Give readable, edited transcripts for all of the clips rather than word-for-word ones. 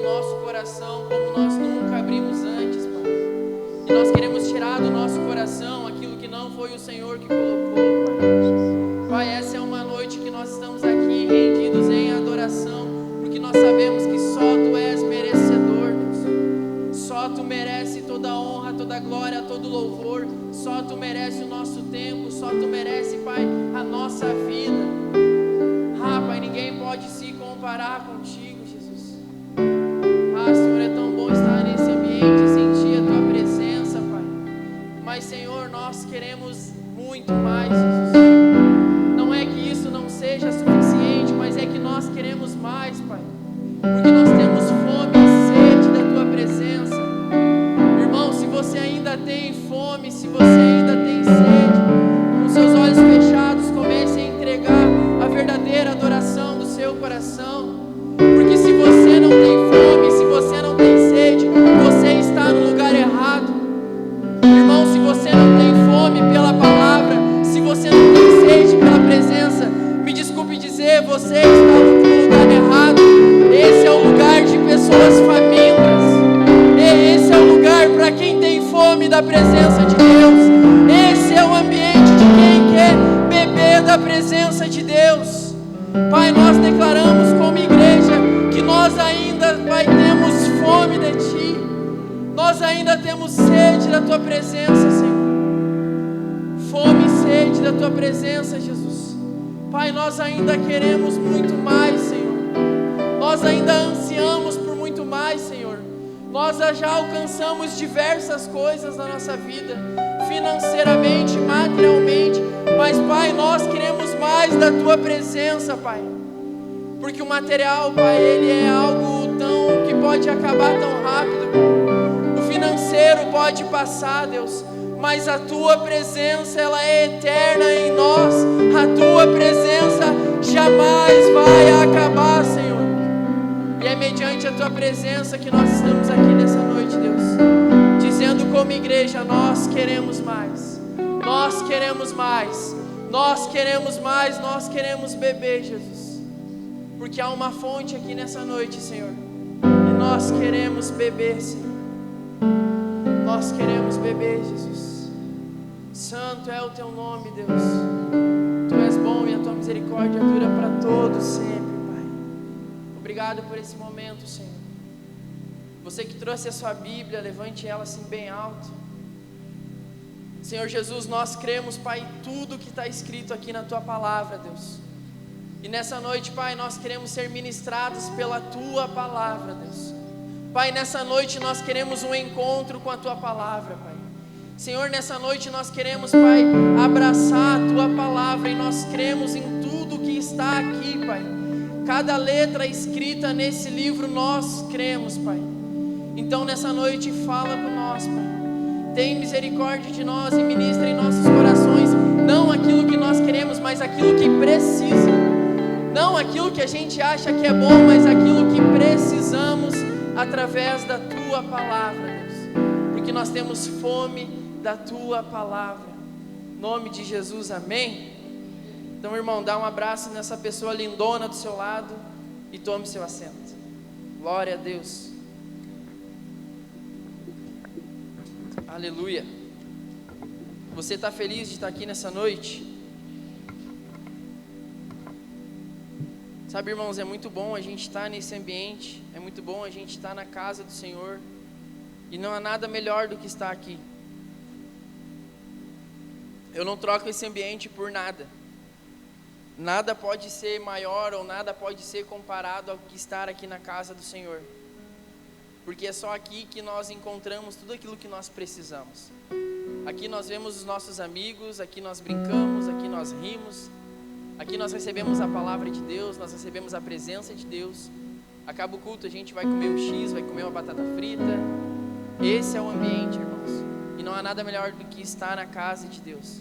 nosso coração como nós nunca abrimos antes, Pai. E nós queremos tirar do nosso coração aquilo que não foi o Senhor que colocou, Pai. Pai, essa é uma noite que nós estamos aqui rendidos em adoração, porque nós sabemos que só Tu és merecedor, Deus. Só Tu merece toda a honra, toda a glória, todo o louvor. Só Tu merece o nosso tempo, só Tu merece, Pai, a nossa vida. Ah, Pai, ninguém pode se comparar contigo, Jesus. Ah, Senhor, é tão bom estar nesse ambiente e sentir a Tua presença, Pai. Mas, Senhor, nós queremos muito mais, Jesus. Não é que isso não seja suficiente, mas é que nós queremos mais, Pai. Porque nós temos fome e sede da Tua presença. Irmão, se você ainda tem fome, se você ainda tem sede, com seus olhos fechados, comece a entregar a verdadeira adoração do seu coração. Porque se você não tem fome, se você não tem sede, você está no lugar errado. Irmão, se você não tem fome pela palavra, se você não tem sede pela presença, me desculpe dizer, você está no lugar errado. Esse é o lugar de pessoas famintas. Esse é o lugar para quem tem fome da presença de Deus. Esse é o ambiente de quem quer beber da presença de Deus. Pai, nós declaramos como igreja que nós ainda, Pai, temos fome de Ti. Nós ainda temos sede da Tua presença, Senhor. Fome e sede da Tua presença, Jesus. Pai, nós ainda queremos muito mais, Senhor. Nós ainda ansiamos por muito mais, Senhor. Nós já alcançamos diversas coisas na nossa vida, financeiramente, materialmente, mas, Pai, nós queremos mais da Tua presença, Pai. Porque o material, Pai, ele é algo que pode acabar tão rápido, Pai. O financeiro pode passar, Deus, mas a Tua presença, ela é eterna em nós. A Tua presença jamais vai acabar, Senhor. E é mediante a Tua presença que nós estamos aqui nessa noite, Deus, dizendo como igreja, nós queremos mais, nós queremos mais, nós queremos mais, nós queremos beber, Jesus, porque há uma fonte aqui nessa noite, Senhor, e nós queremos beber, Senhor, nós queremos beber, Jesus. Santo é o Teu nome, Deus. Tu és bom e a Tua misericórdia dura para todos sempre. Obrigado por esse momento, Senhor. Você que trouxe a sua Bíblia, levante ela assim bem alto. Senhor Jesus, nós cremos, Pai, tudo que está escrito aqui na Tua palavra, Deus. E nessa noite, Pai, nós queremos ser ministrados pela Tua palavra, Deus. Pai, nessa noite nós queremos um encontro com a Tua palavra, Pai. Senhor, nessa noite nós queremos, Pai, abraçar a Tua palavra e nós cremos em tudo que está aqui, Pai. Cada letra escrita nesse livro nós cremos, Pai. Então nessa noite fala com nós, Pai. Tem misericórdia de nós e ministra em nossos corações não aquilo que nós queremos, mas aquilo que precisa. Não aquilo que a gente acha que é bom, mas aquilo que precisamos através da Tua palavra, Deus. Porque nós temos fome da Tua palavra. Em nome de Jesus, amém. Então, irmão, dá um abraço nessa pessoa lindona do seu lado e tome seu assento. Glória a Deus. Aleluia. Você está feliz de estar aqui nessa noite? Sabe, irmãos, é muito bom a gente estar nesse ambiente. É muito bom a gente estar na casa do Senhor. E não há nada melhor do que estar aqui. Eu não troco esse ambiente por nada. Nada pode ser maior ou nada pode ser comparado ao que estar aqui na casa do Senhor. Porque é só aqui que nós encontramos tudo aquilo que nós precisamos. Aqui nós vemos os nossos amigos, aqui nós brincamos, aqui nós rimos. Aqui nós recebemos a palavra de Deus, nós recebemos a presença de Deus. Acaba o culto, a gente vai comer um X, vai comer uma batata frita. Esse é o ambiente, irmãos. E não há nada melhor do que estar na casa de Deus.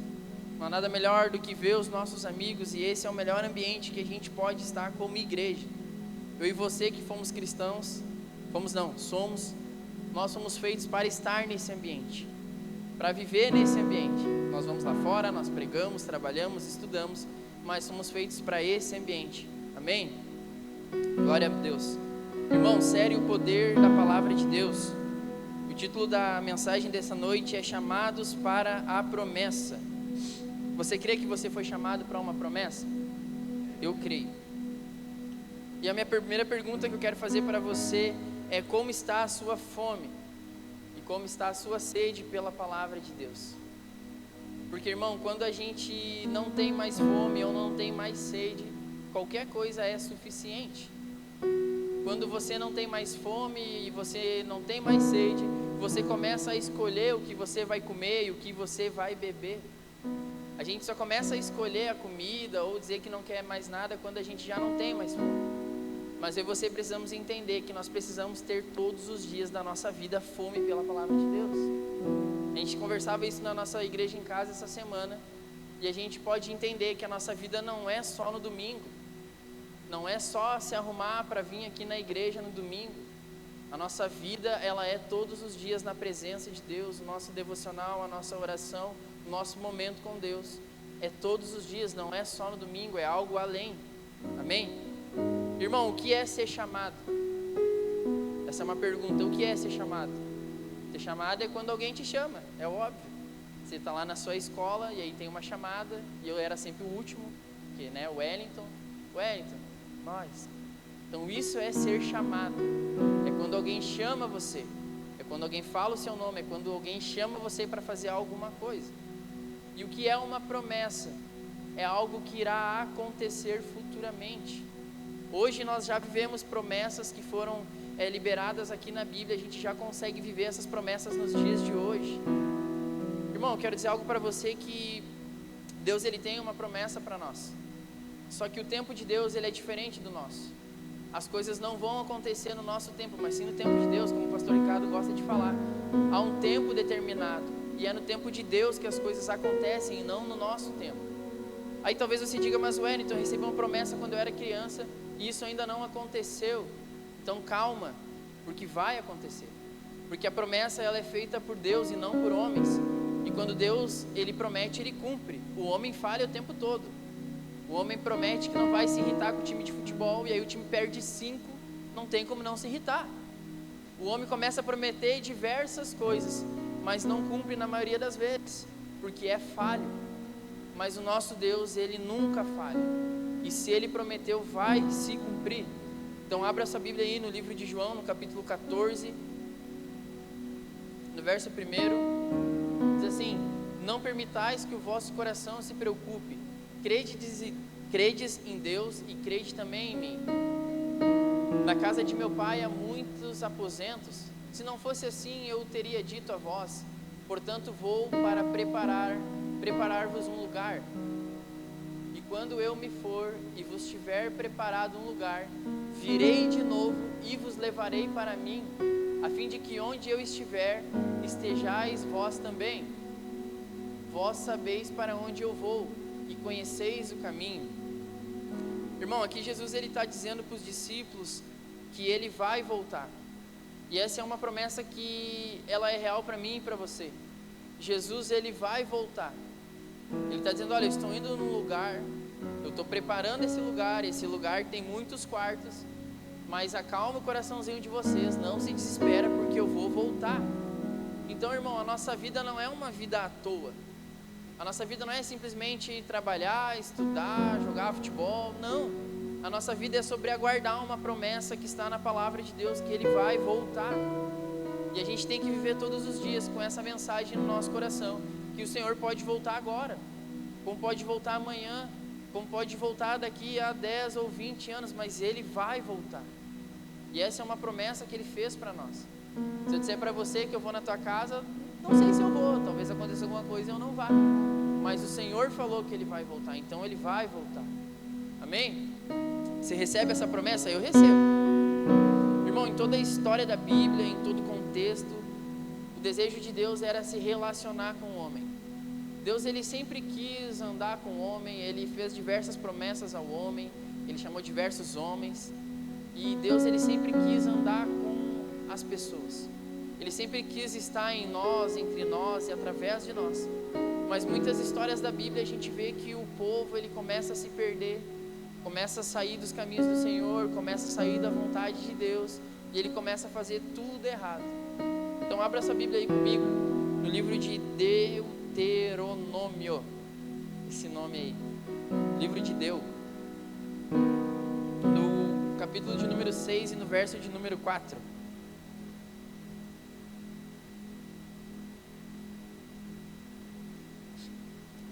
Não há nada melhor do que ver os nossos amigos, e esse é o melhor ambiente que a gente pode estar como igreja. Eu e você que fomos cristãos, nós somos feitos para estar nesse ambiente, para viver nesse ambiente. Nós vamos lá fora, nós pregamos, trabalhamos, estudamos, mas somos feitos para esse ambiente. Amém? Glória a Deus. Irmão, sério, o poder da palavra de Deus. O título da mensagem dessa noite é Chamados para a Promessa. Você crê que você foi chamado para uma promessa? Eu creio. E a minha primeira pergunta que eu quero fazer para você é: como está a sua fome? E como está a sua sede pela palavra de Deus? Porque, irmão, quando a gente não tem mais fome ou não tem mais sede, qualquer coisa é suficiente. Quando você não tem mais fome e você não tem mais sede, você começa a escolher o que você vai comer e o que você vai beber. A gente só começa a escolher a comida ou dizer que não quer mais nada quando a gente já não tem mais fome. Mas eu e você precisamos entender que nós precisamos ter todos os dias da nossa vida fome pela palavra de Deus. A gente conversava isso na nossa igreja em casa essa semana, e a gente pode entender que a nossa vida não é só no domingo, não é só se arrumar para vir aqui na igreja no domingo. A nossa vida, ela é todos os dias na presença de Deus. O nosso devocional, a nossa oração, o nosso momento com Deus é todos os dias, não é só no domingo, é algo além. Amém? Irmão, o que é ser chamado? Essa é uma pergunta. O que é ser chamado? Ser chamado é quando alguém te chama, é óbvio. Você está lá na sua escola e aí tem uma chamada, e eu era sempre o último, porque, né, Wellington, nós. Então isso é ser chamado. É quando alguém chama você, é quando alguém fala o seu nome, é quando alguém chama você para fazer alguma coisa. E o que é uma promessa? É algo que irá acontecer futuramente. Hoje nós já vivemos promessas que foram liberadas aqui na Bíblia. A gente já consegue viver essas promessas nos dias de hoje. Irmão, eu quero dizer algo para você, que Deus, ele tem uma promessa para nós. Só que o tempo de Deus, ele é diferente do nosso. As coisas não vão acontecer no nosso tempo, mas sim no tempo de Deus, como o pastor Ricardo gosta de falar. Há um tempo determinado, e é no tempo de Deus que as coisas acontecem, e não no nosso tempo. Aí talvez você diga: mas Wellington, eu recebi uma promessa quando eu era criança, e isso ainda não aconteceu. Então calma, porque vai acontecer. Porque a promessa, ela é feita por Deus e não por homens. E quando Deus, ele promete, ele cumpre. O homem falha o tempo todo. O homem promete que não vai se irritar com o time de futebol, e aí o time perde 5, não tem como não se irritar. O homem começa a prometer diversas coisas, mas não cumpre na maioria das vezes, porque é falho. Mas o nosso Deus, ele nunca falha. E se ele prometeu, vai se cumprir. Então abra essa Bíblia aí no livro de João, no capítulo 14, no verso 1, diz assim: não permitais que o vosso coração se preocupe. Credes em Deus e crede também em mim. Na casa de meu pai há muitos aposentos. Se não fosse assim, eu teria dito a vós. Portanto, vou para preparar-vos um lugar. E quando eu me for e vos tiver preparado um lugar, virei de novo e vos levarei para mim, a fim de que onde eu estiver, estejais vós também. Vós sabeis para onde eu vou e conheceis o caminho. Irmão, aqui Jesus, ele está dizendo para os discípulos que ele vai voltar. E essa é uma promessa que ela é real para mim e para você. Jesus, ele vai voltar. Ele está dizendo: olha, eu estou indo num lugar, eu estou preparando esse lugar tem muitos quartos, mas acalma o coraçãozinho de vocês, não se desespera, porque eu vou voltar. Então, irmão, a nossa vida não é uma vida à toa. A nossa vida não é simplesmente trabalhar, estudar, jogar futebol, não. A nossa vida é sobre aguardar uma promessa que está na palavra de Deus, que ele vai voltar. E a gente tem que viver todos os dias com essa mensagem no nosso coração, que o Senhor pode voltar agora, como pode voltar amanhã, como pode voltar daqui a 10 ou 20 anos, mas ele vai voltar. E essa é uma promessa que ele fez para nós. Se eu disser para você que eu vou na tua casa, não sei se eu vou, talvez aconteça alguma coisa e eu não vá, mas o Senhor falou que ele vai voltar, então ele vai voltar. Amém? Você recebe essa promessa? Eu recebo. Irmão, em toda a história da Bíblia, em todo o contexto, o desejo de Deus era se relacionar com o homem. Deus, ele sempre quis andar com o homem, ele fez diversas promessas ao homem, ele chamou diversos homens, e Deus, ele sempre quis andar com as pessoas. Ele sempre quis estar em nós, entre nós e através de nós. Mas muitas histórias da Bíblia a gente vê que o povo, ele começa a sair dos caminhos do Senhor, começa a sair da vontade de Deus, e ele começa a fazer tudo errado. Então abra sua Bíblia aí comigo, no livro de Deuteronômio, esse nome aí, livro de Deu, no capítulo de número 6 e no verso de número 4.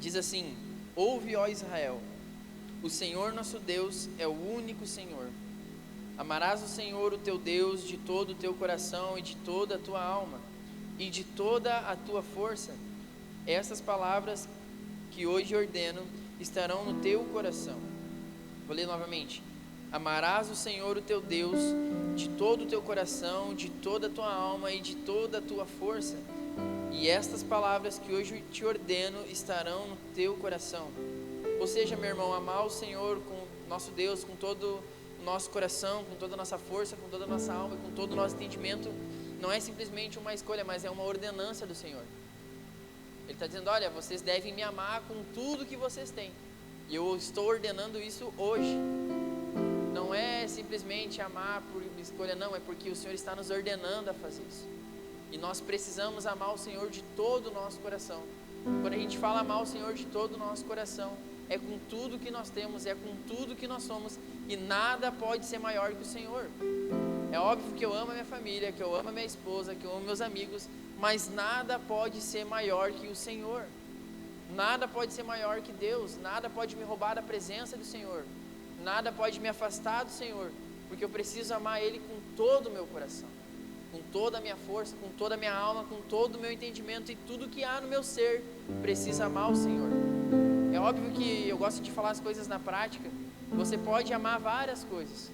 Diz assim: ouve, ó Israel, o Senhor nosso Deus é o único Senhor. Amarás o Senhor, o teu Deus, de todo o teu coração e de toda a tua alma e de toda a tua força. Essas palavras que hoje ordeno estarão no teu coração. Vou ler novamente. Amarás o Senhor, o teu Deus, de todo o teu coração, de toda a tua alma e de toda a tua força. E estas palavras que hoje te ordeno estarão no teu coração. Ou seja, meu irmão, amar o Senhor, com nosso Deus, com todo o nosso coração, com toda a nossa força, com toda a nossa alma, com todo o nosso entendimento, não é simplesmente uma escolha, mas é uma ordenança do Senhor. Ele está dizendo: olha, vocês devem me amar com tudo que vocês têm, e eu estou ordenando isso hoje. Não é simplesmente amar por escolha, não, é porque o Senhor está nos ordenando a fazer isso. E nós precisamos amar o Senhor de todo o nosso coração. Quando a gente fala amar o Senhor de todo o nosso coração, é com tudo que nós temos, é com tudo que nós somos, e nada pode ser maior que o Senhor. É óbvio que eu amo a minha família, que eu amo a minha esposa, que eu amo meus amigos, mas nada pode ser maior que o Senhor. Nada pode ser maior que Deus, nada pode me roubar da presença do Senhor, nada pode me afastar do Senhor, porque eu preciso amar Ele com todo o meu coração, com toda a minha força, com toda a minha alma, com todo o meu entendimento, e tudo que há no meu ser precisa amar o Senhor. É óbvio que eu gosto de falar as coisas na prática. Você pode amar várias coisas.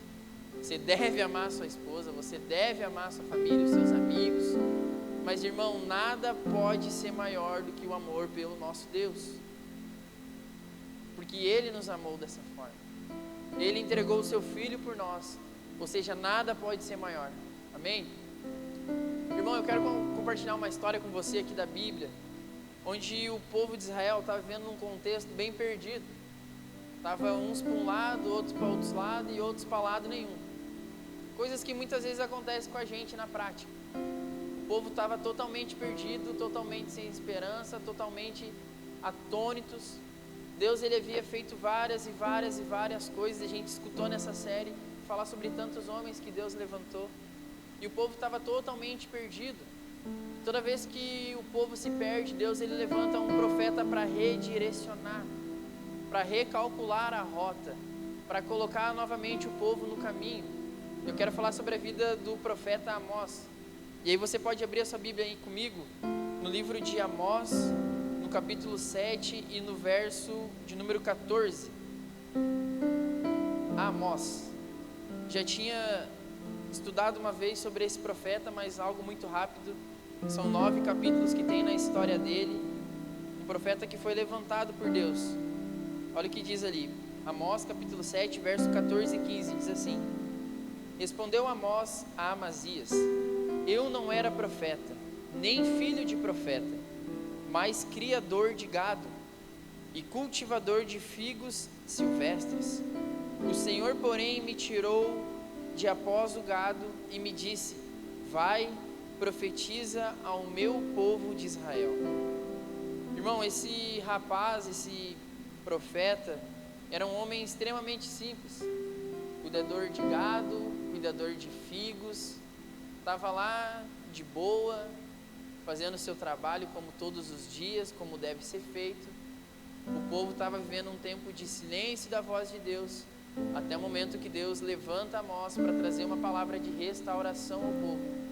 Você deve amar a sua esposa, você deve amar a sua família, os seus amigos, mas, irmão, nada pode ser maior do que o amor pelo nosso Deus, porque Ele nos amou dessa forma. Ele entregou o seu Filho por nós, ou seja, nada pode ser maior. Amém? Irmão, eu quero compartilhar uma história com você aqui da Bíblia, onde o povo de Israel estava vivendo num contexto bem perdido. Estava uns para um lado, outros para outros lados e outros para lado nenhum. Coisas que muitas vezes acontecem com a gente na prática. O povo estava totalmente perdido, totalmente sem esperança, totalmente atônitos. Deus, ele havia feito várias coisas. A gente escutou nessa série falar sobre tantos homens que Deus levantou, e o povo estava totalmente perdido. Toda vez que o povo se perde, Deus, ele levanta um profeta para redirecionar, para recalcular a rota, para colocar novamente o povo no caminho. Eu quero falar sobre a vida do profeta Amós. E aí você pode abrir a sua Bíblia aí comigo, no livro de Amós, no capítulo 7 e no verso de número 14. Amós. Já tinha estudado uma vez sobre esse profeta, mas algo muito rápido. São 9 capítulos que tem na história dele. Um profeta que foi levantado por Deus. Olha o que diz ali, Amós capítulo 7, verso 14 e 15, diz assim: respondeu Amós a Amazias: eu não era profeta, nem filho de profeta, mas criador de gado e cultivador de figos silvestres. O Senhor, porém, me tirou de após o gado e me disse: vai, profetiza ao meu povo de Israel. Irmão, esse rapaz, esse profeta, era um homem extremamente simples, cuidador de gado, cuidador de figos, estava lá de boa, fazendo o seu trabalho como todos os dias, como deve ser feito. O povo estava vivendo um tempo de silêncio da voz de Deus, até o momento que Deus levanta Amós para trazer uma palavra de restauração ao povo.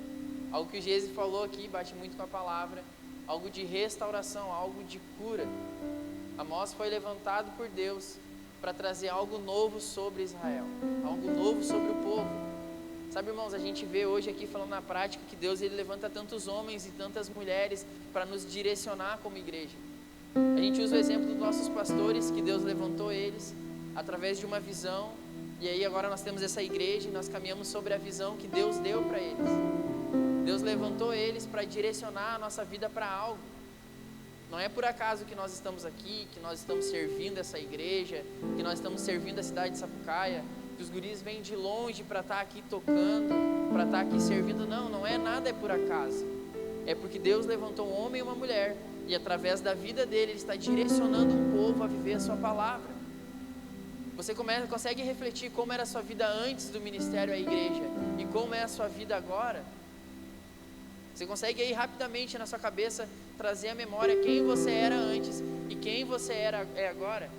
Algo que o Gese falou aqui, bate muito com a palavra, algo de restauração, algo de cura. Amós foi levantado por Deus para trazer algo novo sobre Israel, algo novo sobre o povo. Sabe, irmãos, a gente vê hoje aqui falando na prática que Deus, ele levanta tantos homens e tantas mulheres para nos direcionar como igreja. A gente usa o exemplo dos nossos pastores, que Deus levantou eles através de uma visão, e aí agora nós temos essa igreja e nós caminhamos sobre a visão que Deus deu para eles. Deus levantou eles para direcionar a nossa vida para algo. Não é por acaso que nós estamos aqui, que nós estamos servindo essa igreja, que nós estamos servindo a cidade de Sapucaia, que os guris vêm de longe para estar aqui tocando, para estar aqui servindo. Não é nada, é por acaso. É porque Deus levantou um homem e uma mulher, e através da vida dele, Ele está direcionando um povo a viver a sua palavra. Você consegue refletir como era a sua vida antes do ministério à igreja e como é a sua vida agora? Você consegue aí rapidamente na sua cabeça trazer à memória quem você era antes e quem você é agora?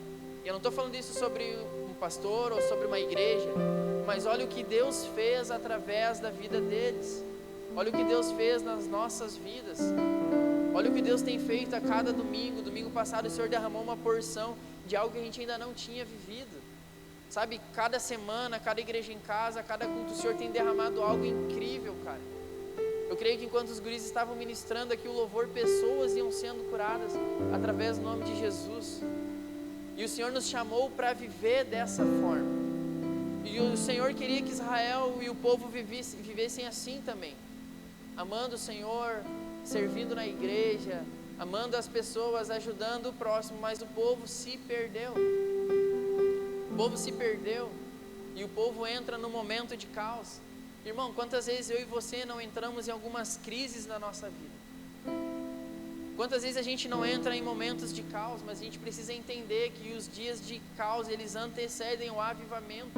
E eu não estou falando isso sobre um pastor ou sobre uma igreja, mas olha o que Deus fez através da vida deles. Olha o que Deus fez nas nossas vidas. Olha o que Deus tem feito a cada domingo. Domingo passado o Senhor derramou uma porção de algo que a gente ainda não tinha vivido. Sabe, cada semana, cada igreja em casa, cada culto, o Senhor tem derramado algo incrível, cara. Eu creio que enquanto os guris estavam ministrando aqui o louvor, pessoas iam sendo curadas através do nome de Jesus. E o Senhor nos chamou para viver dessa forma. E o Senhor queria que Israel e o povo vivessem assim também, amando o Senhor, servindo na igreja, amando as pessoas, ajudando o próximo. Mas o povo se perdeu. O povo se perdeu e o povo entra num momento de caos. Irmão, quantas vezes eu e você não entramos em algumas crises na nossa vida? Quantas vezes a gente não entra em momentos de caos, mas a gente precisa entender que os dias de caos, eles antecedem o avivamento.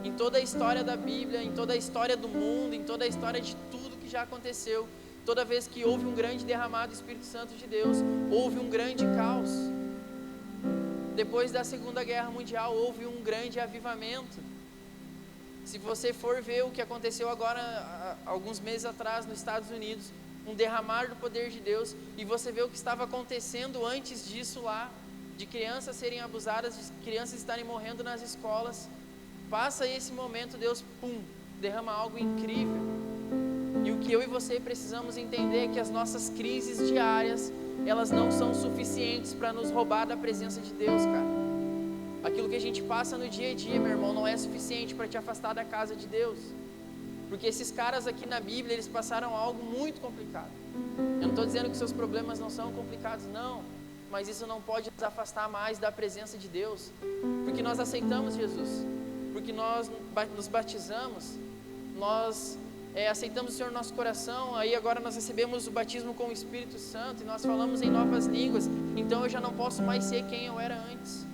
Em toda a história da Bíblia, em toda a história do mundo, em toda a história de tudo que já aconteceu, toda vez que houve um grande derramado do Espírito Santo de Deus, houve um grande caos. Depois da Segunda Guerra Mundial, houve um grande avivamento. Se você for ver o que aconteceu agora, alguns meses atrás, nos Estados Unidos, um derramar do poder de Deus, e você vê o que estava acontecendo antes disso lá, de crianças serem abusadas, de crianças estarem morrendo nas escolas. Passa esse momento, Deus, derrama algo incrível. E o que eu e você precisamos entender é que as nossas crises diárias, elas não são suficientes para nos roubar da presença de Deus, cara. Aquilo que a gente passa no dia a dia, meu irmão, não é suficiente para te afastar da casa de Deus. Porque esses caras aqui na Bíblia, eles passaram algo muito complicado. Eu não estou dizendo que seus problemas não são complicados, não. Mas isso não pode nos afastar mais da presença de Deus. Porque nós aceitamos Jesus. Porque nós nos batizamos. Nós aceitamos o Senhor no nosso coração. Aí agora nós recebemos o batismo com o Espírito Santo. E nós falamos em novas línguas. Então eu já não posso mais ser quem eu era antes.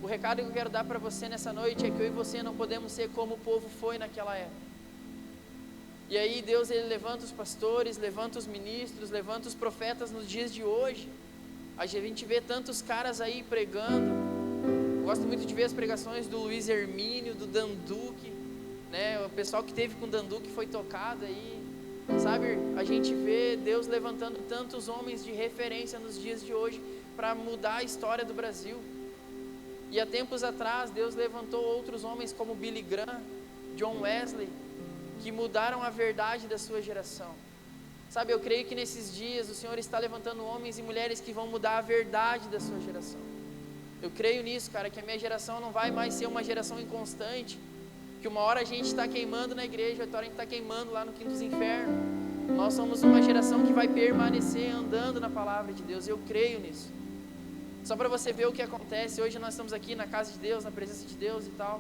O recado que eu quero dar para você nessa noite é que eu e você não podemos ser como o povo foi naquela época. E aí Deus, Ele levanta os pastores, levanta os ministros, levanta os profetas nos dias de hoje. A gente vê tantos caras aí pregando. Gosto muito de ver as pregações do Luiz Hermínio, do Danduque, né? O pessoal que teve com o Danduque foi tocado aí. Sabe, a gente vê Deus levantando tantos homens de referência nos dias de hoje para mudar a história do Brasil. E há tempos atrás Deus levantou outros homens como Billy Graham, John Wesley, que mudaram a verdade da sua geração. Sabe, eu creio que nesses dias o Senhor está levantando homens e mulheres que vão mudar a verdade da sua geração. Eu creio nisso, cara, que a minha geração não vai mais ser uma geração inconstante, que uma hora a gente está queimando na igreja, outra hora a gente está queimando lá no quinto dos infernos. Nós somos uma geração que vai permanecer andando na palavra de Deus. Eu creio nisso. Só para você ver o que acontece, hoje nós estamos aqui na casa de Deus, na presença de Deus e tal,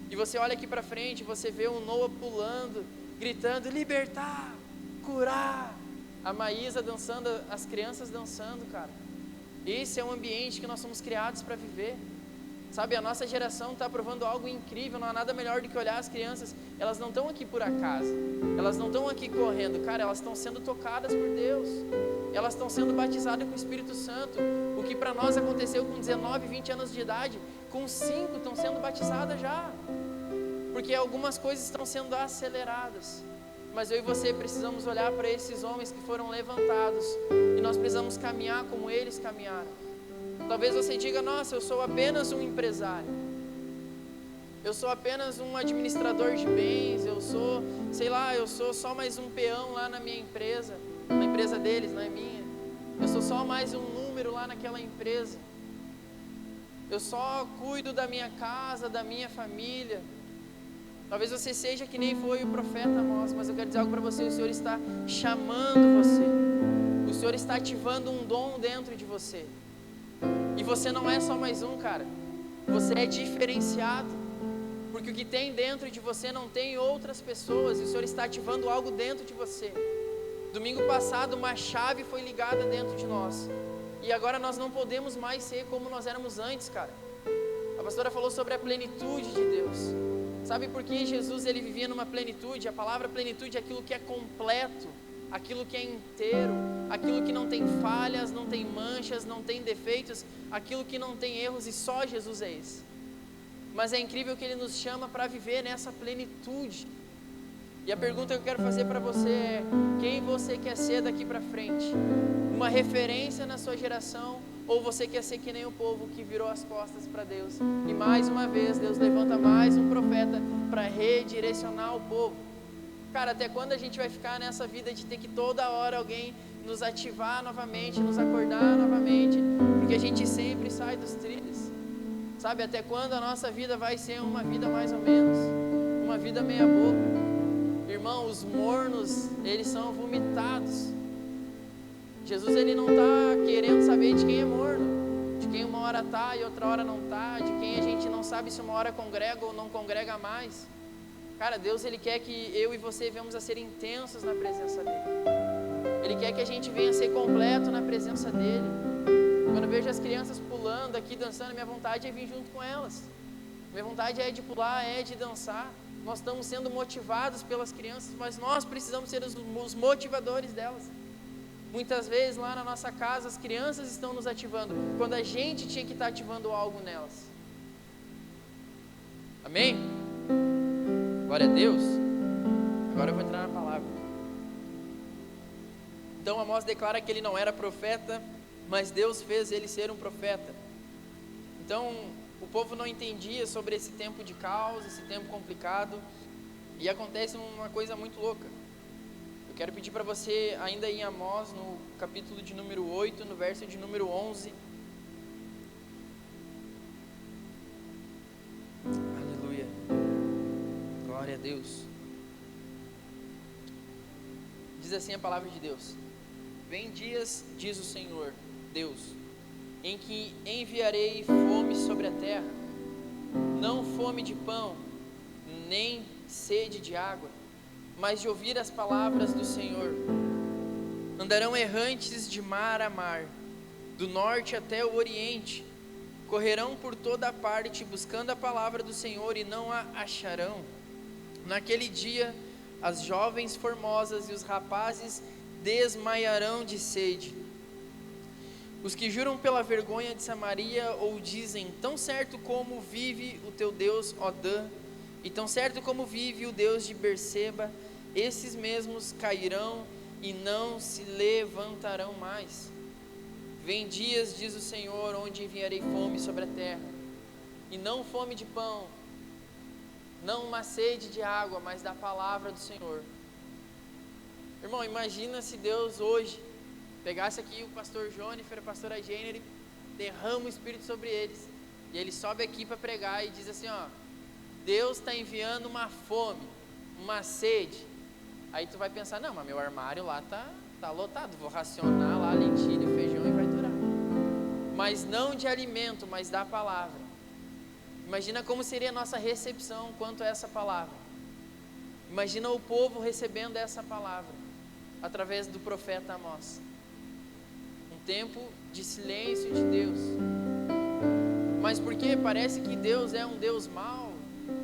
e você olha aqui para frente, você vê o Noah pulando, gritando, libertar, curar, a Maísa dançando, as crianças dançando, cara. Esse é um ambiente que nós somos criados para viver. Sabe, a nossa geração está provando algo incrível. Não há nada melhor do que olhar as crianças. Elas não estão aqui por acaso, elas não estão aqui correndo, cara, elas estão sendo tocadas por Deus. Elas estão sendo batizadas com o Espírito Santo. O que para nós aconteceu com 19, 20 anos de idade, com 5 estão sendo batizadas já. Porque algumas coisas estão sendo aceleradas. Mas eu e você precisamos olhar para esses homens que foram levantados. E nós precisamos caminhar como eles caminharam. Talvez você diga, nossa, eu sou apenas um empresário. Eu sou apenas um administrador de bens. Eu sou, sei lá, eu sou só mais um peão lá na minha empresa. Na empresa deles, não é minha. Eu sou só mais um número lá naquela empresa. Eu só cuido da minha casa, da minha família. Talvez você seja que nem foi o profeta Amós, mas eu quero dizer algo para você. O Senhor está chamando você. O Senhor está ativando um dom dentro de você. E você não é só mais um, cara. Você é diferenciado. porque o que tem dentro de você não tem outras pessoas, e o Senhor está ativando algo dentro de você. Domingo passado uma chave foi ligada dentro de nós, e agora nós não podemos mais ser como nós éramos antes, cara. A pastora falou sobre a plenitude de Deus. Sabe por que Jesus ele vivia numa plenitude? A palavra plenitude é aquilo que é completo, aquilo que é inteiro, aquilo que não tem falhas, não tem manchas, não tem defeitos, aquilo que não tem erros, e só Jesus é esse. Mas é incrível que Ele nos chama para viver nessa plenitude. E a pergunta que eu quero fazer para você é: quem você quer ser daqui para frente? Uma referência na sua geração, ou você quer ser que nem o povo que virou as costas para Deus? E mais uma vez Deus levanta mais um profeta para redirecionar o povo. Cara, até quando a gente vai ficar nessa vida de ter que toda hora alguém nos ativar novamente, nos acordar novamente, porque a gente sempre sai dos trilhos? Sabe, até quando a nossa vida vai ser uma vida mais ou menos, uma vida meia boca? Irmão, os mornos, eles são vomitados. Jesus, ele não está querendo saber de quem é morno, de quem uma hora está e outra hora não está, de quem a gente não sabe se uma hora congrega ou não congrega mais. Cara, Deus, Ele quer que eu e você venhamos a ser intensos na presença dEle. Ele quer que a gente venha a ser completo na presença dEle. Quando eu vejo as crianças pulando aqui, dançando, minha vontade é vir junto com elas. Minha vontade é de pular, é de dançar. Nós estamos sendo motivados pelas crianças, mas nós precisamos ser os motivadores delas. Muitas vezes lá na nossa casa as crianças estão nos ativando, quando a gente tinha que estar ativando algo nelas. Amém? Glória a Deus. Agora eu vou entrar na palavra. Então Amós declara que ele não era profeta, mas Deus fez ele ser um profeta. Então o povo não entendia sobre esse tempo de caos, esse tempo complicado, e acontece uma coisa muito louca. Eu quero pedir para você, ainda em Amós, no capítulo de número 8, no verso de número 11. Aleluia. Glória a Deus. Diz assim a palavra de Deus: vem dias, diz o Senhor Deus, em que enviarei fome sobre a terra, não fome de pão, nem sede de água, mas de ouvir as palavras do Senhor. Andarão errantes de mar a mar, do norte até o oriente, correrão por toda a parte buscando a palavra do Senhor e não a acharão. Naquele dia as jovens formosas e os rapazes desmaiarão de sede. Os que juram pela vergonha de Samaria ou dizem: tão certo como vive o teu Deus, ó Dan, e tão certo como vive o Deus de Berseba, esses mesmos cairão e não se levantarão mais. Vem dias, diz o Senhor, onde enviarei fome sobre a terra, e não fome de pão, não uma sede de água, mas da palavra do Senhor. Irmão, imagina se Deus hoje pegasse aqui o pastor Jônifer, a pastora Jenner, e derrama o Espírito sobre eles, e ele sobe aqui para pregar e diz assim: ó, Deus está enviando uma fome, uma sede. Aí tu vai pensar: não, mas meu armário lá tá lotado, vou racionar lá lentilha, feijão e vai durar. Mas não de alimento, mas da palavra. Imagina como seria a nossa recepção quanto a essa palavra. Imagina o povo recebendo essa palavra através do profeta Amós. Um tempo de silêncio de Deus. Mas por quê? Parece que Deus é um Deus mau.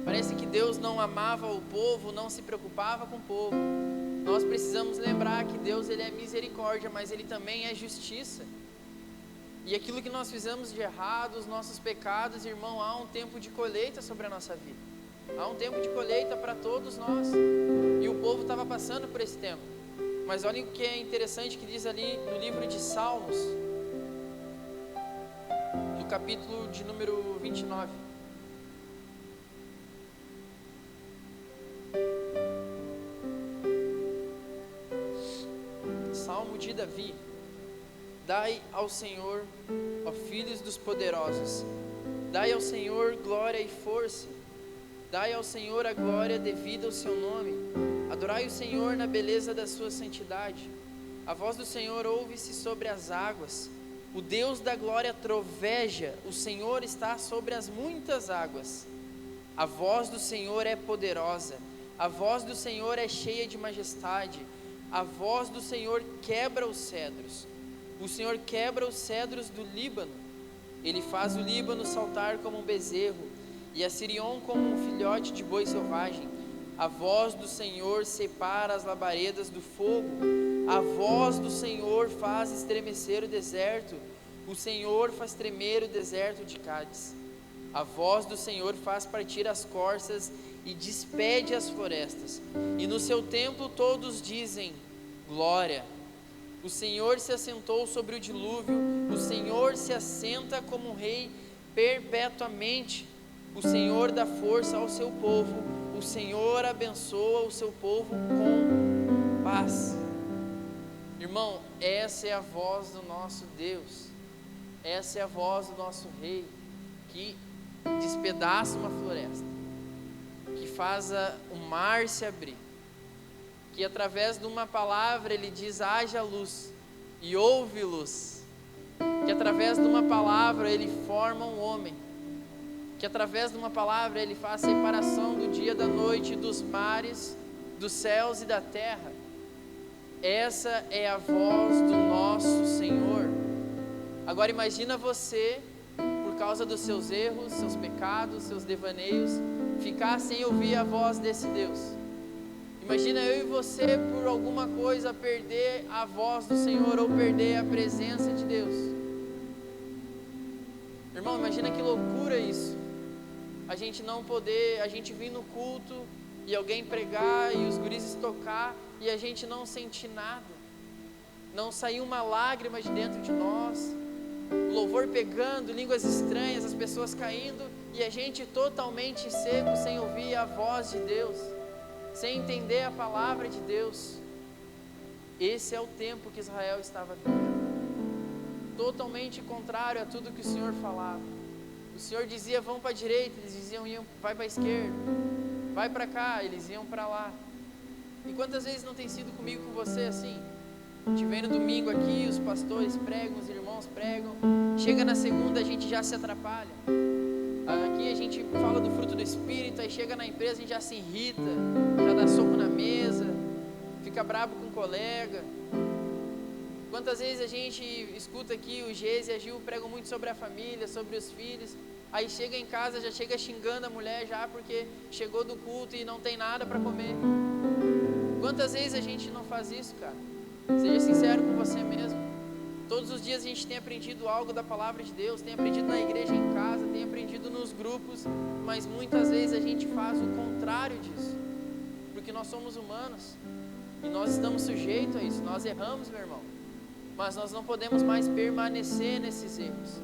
Parece que Deus não amava o povo, não se preocupava com o povo. Nós precisamos lembrar que Deus, Ele é misericórdia, mas Ele também é justiça. E aquilo que nós fizemos de errado, os nossos pecados, irmão, há um tempo de colheita sobre a nossa vida. Há um tempo de colheita para todos nós. E o povo estava passando por esse tempo. Mas olha o que é interessante que diz ali no livro de Salmos, no capítulo de número 29. Salmo de Davi. Dai ao Senhor, ó filhos dos poderosos, dai ao Senhor glória e força, dai ao Senhor a glória devida ao seu nome, adorai o Senhor na beleza da sua santidade. A voz do Senhor ouve-se sobre as águas, o Deus da glória troveja, o Senhor está sobre as muitas águas. A voz do Senhor é poderosa, a voz do Senhor é cheia de majestade, a voz do Senhor quebra os cedros. O Senhor quebra os cedros do Líbano, Ele faz o Líbano saltar como um bezerro, e a Sirion como um filhote de boi selvagem. A voz do Senhor separa as labaredas do fogo, a voz do Senhor faz estremecer o deserto, o Senhor faz tremer o deserto de Cádiz. A voz do Senhor faz partir as corças e despede as florestas, e no seu templo todos dizem: glória. O Senhor se assentou sobre o dilúvio, o Senhor se assenta como um rei perpetuamente. O Senhor dá força ao seu povo, o Senhor abençoa o seu povo com paz. Irmão, essa é a voz do nosso Deus, essa é a voz do nosso Rei, que despedaça uma floresta, que faz o mar se abrir, que através de uma palavra Ele diz: haja luz, e houve luz, que através de uma palavra Ele forma um homem, que através de uma palavra Ele faz a separação do dia, da noite, dos mares, dos céus e da terra. Essa é a voz do nosso Senhor. Agora imagina você, por causa dos seus erros, seus pecados, seus devaneios, ficar sem ouvir a voz desse Deus. Imagina eu e você, por alguma coisa, perder a voz do Senhor ou perder a presença de Deus. Irmão, imagina que loucura isso. A gente não poder, a gente vir no culto e alguém pregar e os gurizes tocar e a gente não sentir nada, não sair uma lágrima de dentro de nós, o louvor pegando, línguas estranhas, as pessoas caindo e a gente totalmente seco, sem ouvir a voz de Deus, sem entender a palavra de Deus. Esse é o tempo que Israel estava vivendo, totalmente contrário a tudo que o Senhor falava. O Senhor dizia: vão para a direita, eles diziam: vai para a esquerda, vai para cá, eles iam para lá. E quantas vezes não tem sido comigo, com você assim? A gente vem no domingo aqui, os pastores pregam, os irmãos pregam, chega na segunda a gente já se atrapalha. Aqui a gente fala do fruto do Espírito, aí chega na empresa a gente já se irrita, já dá soco na mesa, fica bravo com o colega. Quantas vezes a gente escuta aqui o Geise e a Gil pregam muito sobre a família, sobre os filhos, aí chega em casa, já chega xingando a mulher já porque chegou do culto e não tem nada para comer. Quantas vezes a gente não faz isso, cara? Seja sincero com você mesmo. Todos os dias a gente tem aprendido algo da palavra de Deus, tem aprendido na igreja, em casa, tem aprendido nos grupos, mas muitas vezes a gente faz o contrário disso, porque nós somos humanos e nós estamos sujeitos a isso. Nós erramos, meu irmão, mas nós não podemos mais permanecer nesses erros,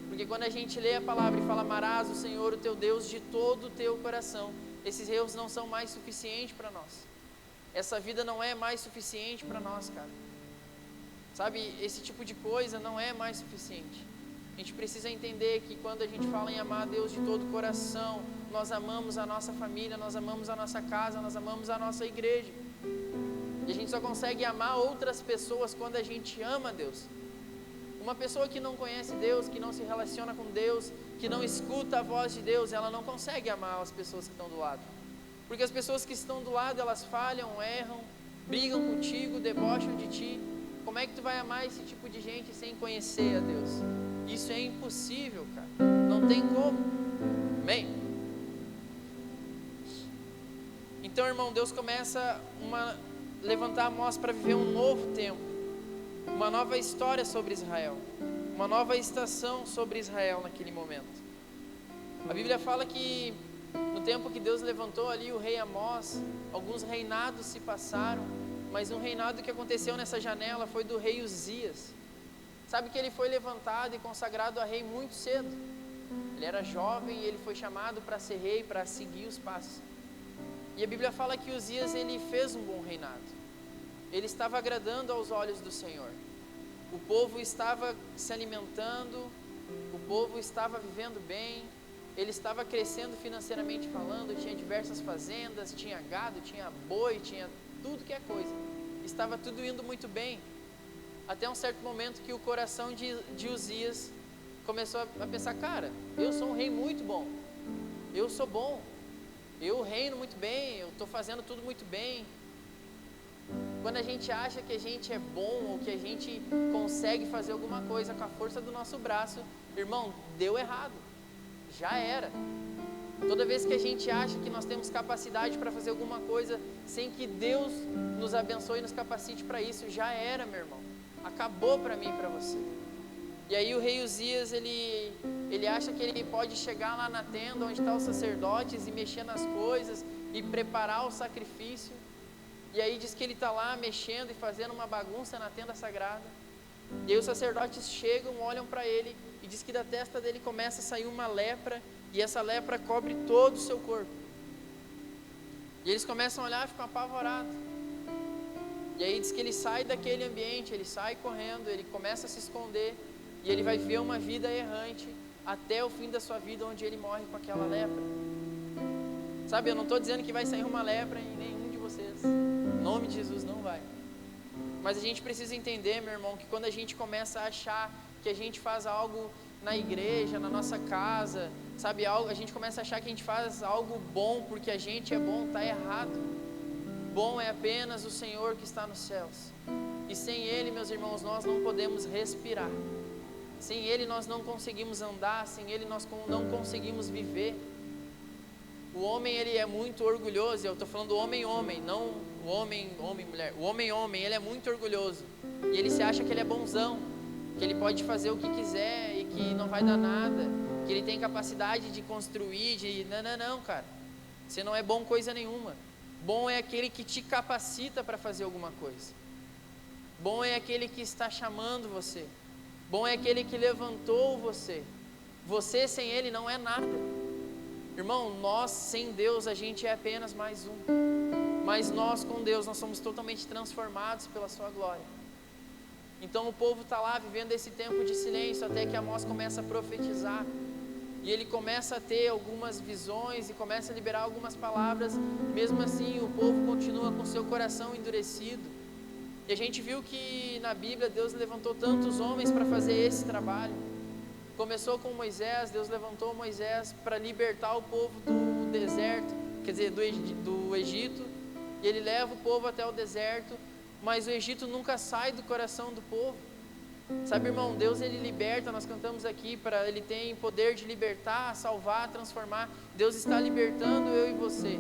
porque quando a gente lê a palavra e fala: amarás o Senhor, o teu Deus, de todo o teu coração, esses erros não são mais suficientes para nós. Essa vida não é mais suficiente para nós, cara. Sabe, esse tipo de coisa não é mais suficiente. A gente precisa entender que quando a gente fala em amar a Deus de todo o coração, nós amamos a nossa família, nós amamos a nossa casa, nós amamos a nossa igreja. E a gente só consegue amar outras pessoas quando a gente ama a Deus. Uma pessoa que não conhece Deus, que não se relaciona com Deus, que não escuta a voz de Deus, ela não consegue amar as pessoas que estão do lado. Porque as pessoas que estão do lado, elas falham, erram, brigam contigo, debocham de ti. Como é que tu vai amar esse tipo de gente sem conhecer a Deus? Isso é impossível, cara. Não tem como. Amém? Então, irmão, Deus começa a levantar a nós para viver um novo tempo, uma nova história sobre Israel, uma nova estação sobre Israel naquele momento. A Bíblia fala que no tempo que Deus levantou ali o rei Amós, alguns reinados se passaram, mas um reinado que aconteceu nessa janela foi do rei Uzias. Sabe que ele foi levantado e consagrado a rei muito cedo. Ele era jovem e ele foi chamado para ser rei, para seguir os passos. E a Bíblia fala que Uzias, ele fez um bom reinado. Ele estava agradando aos olhos do Senhor. O povo estava se alimentando, o povo estava vivendo bem, ele estava crescendo financeiramente falando, tinha diversas fazendas, tinha gado, tinha boi, tinha tudo que é coisa. Estava tudo indo muito bem. Até um certo momento que o coração de Uzias começou a pensar: cara, eu sou um rei muito bom. eu sou bom, eu reino muito bem, eu estou fazendo tudo muito bem. Quando a gente acha que a gente é bom ou que a gente consegue fazer alguma coisa com a força do nosso braço, irmão, deu errado, já era. Toda vez que a gente acha que nós temos capacidade para fazer alguma coisa sem que Deus nos abençoe e nos capacite para isso, já era, meu irmão, acabou para mim e para você. E aí o rei Uzias, ele acha que ele pode chegar lá na tenda onde estão os sacerdotes e mexer nas coisas e preparar o sacrifício. E aí diz que ele está lá mexendo e fazendo uma bagunça na tenda sagrada. E aí os sacerdotes chegam, olham para ele e diz que da testa dele começa a sair uma lepra, e essa lepra cobre todo o seu corpo. E eles começam a olhar e ficam apavorados. E aí diz que ele sai daquele ambiente, ele sai correndo, ele começa a se esconder, e ele vai viver uma vida errante até o fim da sua vida, onde ele morre com aquela lepra. Sabe, eu não estou dizendo que vai sair uma lepra em nenhum de vocês, em nome de Jesus não vai. Mas a gente precisa entender, meu irmão, que quando a gente começa a achar que a gente faz algo na igreja, na nossa casa, sabe, a gente começa a achar que a gente faz algo bom porque a gente é bom, está errado. Bom é apenas o Senhor que está nos céus, e sem Ele, meus irmãos, nós não podemos respirar, sem Ele nós não conseguimos andar, sem Ele nós não conseguimos viver. O homem, ele é muito orgulhoso, eu estou falando do homem, não o homem, mulher, o homem, ele é muito orgulhoso, e ele se acha que ele é bonzão, que ele pode fazer o que quiser, e que não vai dar nada, que ele tem capacidade de construir, não, cara, você não é bom coisa nenhuma. Bom é aquele que te capacita para fazer alguma coisa, bom é aquele que está chamando você, bom é aquele que levantou você, você sem ele não é nada. Irmão, nós sem Deus a gente é apenas mais um, mas nós com Deus nós somos totalmente transformados pela sua glória. Então o povo está lá vivendo esse tempo de silêncio até que Amós começa a profetizar, e ele começa a ter algumas visões e começa a liberar algumas palavras. Mesmo assim o povo continua com seu coração endurecido, e a gente viu que na Bíblia Deus levantou tantos homens para fazer esse trabalho. Começou com Moisés, Deus levantou Moisés para libertar o povo do deserto, quer dizer, do Egito, e ele leva o povo até o deserto, mas o Egito nunca sai do coração do povo. Sabe, irmão, Deus ele liberta, nós cantamos aqui, ele tem poder de libertar, salvar, transformar. Deus está libertando eu e você,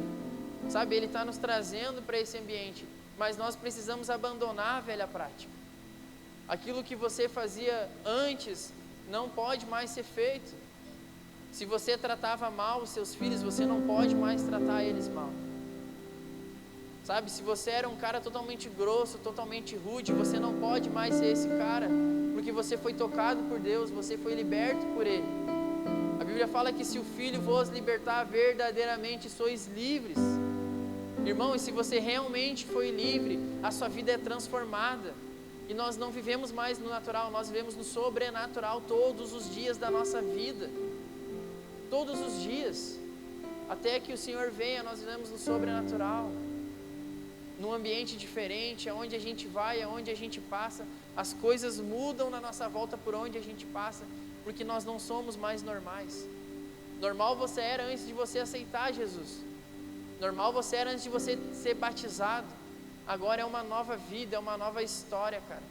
sabe, Ele está nos trazendo para esse ambiente, mas nós precisamos abandonar a velha prática. Aquilo que você fazia antes não pode mais ser feito. Se você tratava mal os seus filhos, você não pode mais tratar eles mal. Sabe, se você era um cara totalmente grosso, totalmente rude, você não pode mais ser esse cara, porque você foi tocado por Deus, você foi liberto por Ele. A Bíblia fala que se o Filho vos libertar, verdadeiramente sois livres. Irmão, e se você realmente foi livre, a sua vida é transformada. E nós não vivemos mais no natural, nós vivemos no sobrenatural todos os dias da nossa vida. Todos os dias. Até que o Senhor venha, nós vivemos no sobrenatural. Num ambiente diferente, aonde a gente vai, aonde a gente passa, as coisas mudam na nossa volta por onde a gente passa, porque nós não somos mais normais. Normal você era antes de você aceitar Jesus. Normal você era antes de você ser batizado. Agora é uma nova vida, é uma nova história, cara.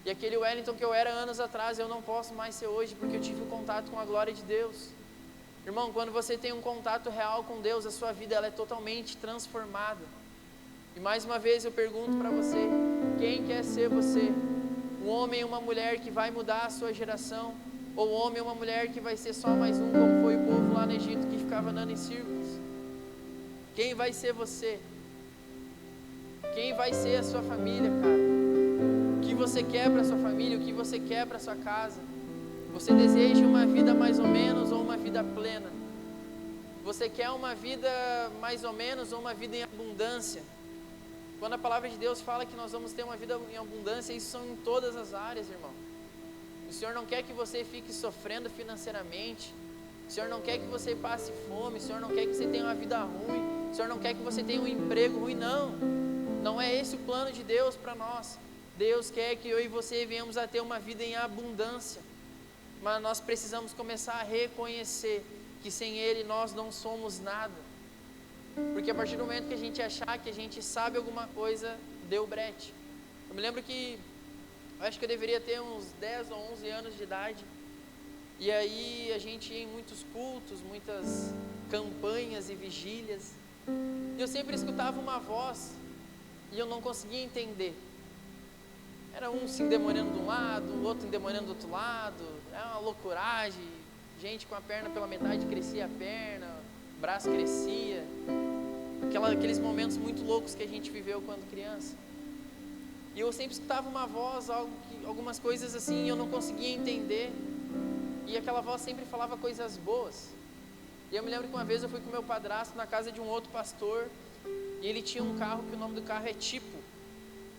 E aquele Wellington que eu era anos atrás, eu não posso mais ser hoje, porque eu tive um contato com a glória de Deus. Irmão, quando você tem um contato real com Deus, a sua vida ela é totalmente transformada. E mais uma vez eu pergunto para você, quem quer ser você? Um homem ou uma mulher que vai mudar a sua geração? Ou um homem ou uma mulher que vai ser só mais um, como foi o povo lá no Egito que ficava andando em círculos? Quem vai ser você? Quem vai ser a sua família, cara? O que você quer para a sua família? O que você quer para a sua casa? Você deseja uma vida mais ou menos ou uma vida plena? Você quer uma vida mais ou menos ou uma vida em abundância? Quando a palavra de Deus fala que nós vamos ter uma vida em abundância, isso são em todas as áreas, irmão. O Senhor não quer que você fique sofrendo financeiramente. O Senhor não quer que você passe fome. O Senhor não quer que você tenha uma vida ruim. O Senhor não quer que você tenha um emprego ruim, não. Não é esse o plano de Deus para nós. Deus quer que eu e você venhamos a ter uma vida em abundância. Mas nós precisamos começar a reconhecer que sem Ele nós não somos nada. Porque a partir do momento que a gente achar que a gente sabe alguma coisa, deu brete. Eu me lembro que, acho que eu deveria ter uns 10 ou 11 anos de idade, e aí a gente ia em muitos cultos, muitas campanhas e vigílias, e eu sempre escutava uma voz, e eu não conseguia entender. Era um se endemoniando de um lado, o outro endemoniando do outro lado, era uma loucuragem, gente com a perna pela metade crescia a perna, o braço crescia, aqueles momentos muito loucos que a gente viveu quando criança. E eu sempre escutava uma voz, algumas coisas assim, e eu não conseguia entender, e aquela voz sempre falava coisas boas. E eu me lembro que uma vez eu fui com meu padrasto na casa de um outro pastor, e ele tinha um carro que o nome do carro é Tipo.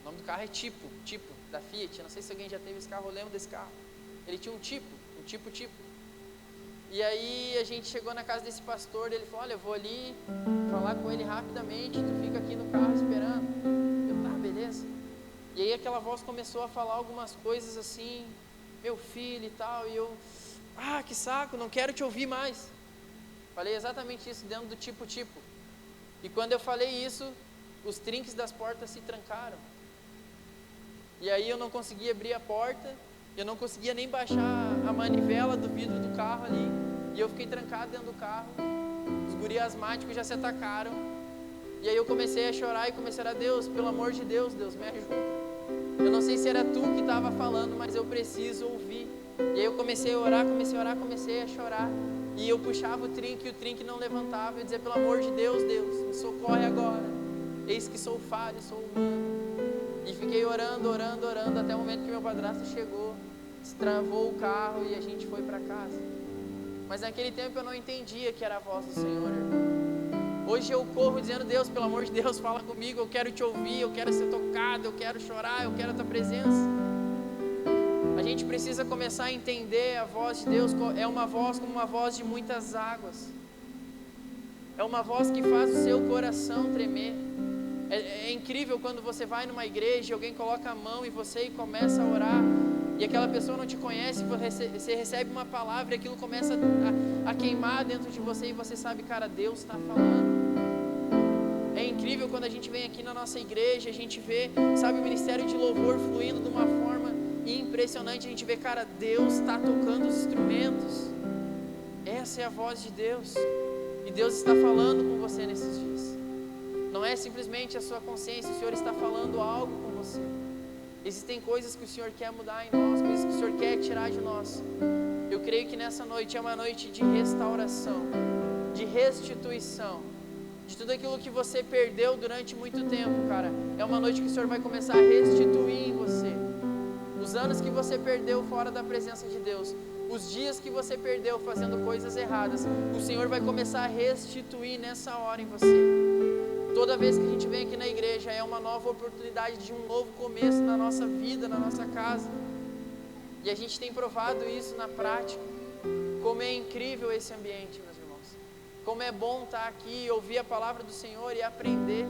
O nome do carro é Tipo, da Fiat. Não sei se alguém já teve esse carro, eu lembro desse carro. Ele tinha um Tipo. E aí a gente chegou na casa desse pastor, ele falou: olha, eu vou ali falar com ele rapidamente, tu fica aqui no carro esperando. Eu, tá, beleza. E aí aquela voz começou a falar algumas coisas assim, meu filho e tal, e eu, que saco, não quero te ouvir mais. Falei exatamente isso dentro do Tipo. E quando eu falei isso, os trinques das portas se trancaram. E aí eu não conseguia abrir a porta, eu não conseguia nem baixar a manivela do vidro do carro ali, e eu fiquei trancado dentro do carro. Os guri asmáticos já se atacaram, e aí eu comecei a chorar e comecei a orar: Deus, pelo amor de Deus, Deus, me ajuda. Eu não sei se era tu que estava falando, mas eu preciso ouvir. E aí eu comecei a orar, comecei a chorar, e eu puxava o trinque e o trinque não levantava. Eu dizia: pelo amor de Deus, Deus, me socorre agora, eis que sou falho, sou humano. E fiquei orando, até o momento que meu padrasto chegou, destravou o carro e a gente foi para casa. Mas naquele tempo eu não entendia que era a voz do Senhor, irmão. Hoje eu corro dizendo: Deus, pelo amor de Deus, fala comigo, eu quero te ouvir, eu quero ser tocado, eu quero chorar, eu quero a tua presença. A gente precisa começar a entender a voz de Deus. É uma voz como uma voz de muitas águas, é uma voz que faz o seu coração tremer. É incrível quando você vai numa igreja e alguém coloca a mão em você e começa a orar, e aquela pessoa não te conhece, você recebe uma palavra e aquilo começa a queimar dentro de você, e você sabe, cara, Deus está falando. É incrível quando a gente vem aqui na nossa igreja, a gente vê, sabe, o ministério de louvor fluindo de uma forma impressionante. A gente vê, cara, Deus está tocando os instrumentos. Essa é a voz de Deus, e Deus está falando com você nesses dias. Não é simplesmente a sua consciência, o Senhor está falando algo com você. Existem coisas que o Senhor quer mudar em nós, coisas que o Senhor quer tirar de nós. Eu creio que nessa noite é uma noite de restauração, de restituição, de tudo aquilo que você perdeu durante muito tempo, cara. É uma noite que o Senhor vai começar a restituir em você. Os anos que você perdeu fora da presença de Deus, os dias que você perdeu fazendo coisas erradas, o Senhor vai começar a restituir nessa hora em você. Toda vez que a gente vem aqui na igreja, é uma nova oportunidade de um novo começo na nossa vida, na nossa casa. E a gente tem provado isso na prática. Como é incrível esse ambiente, meus irmãos. Como é bom estar aqui e ouvir a palavra do Senhor e aprender.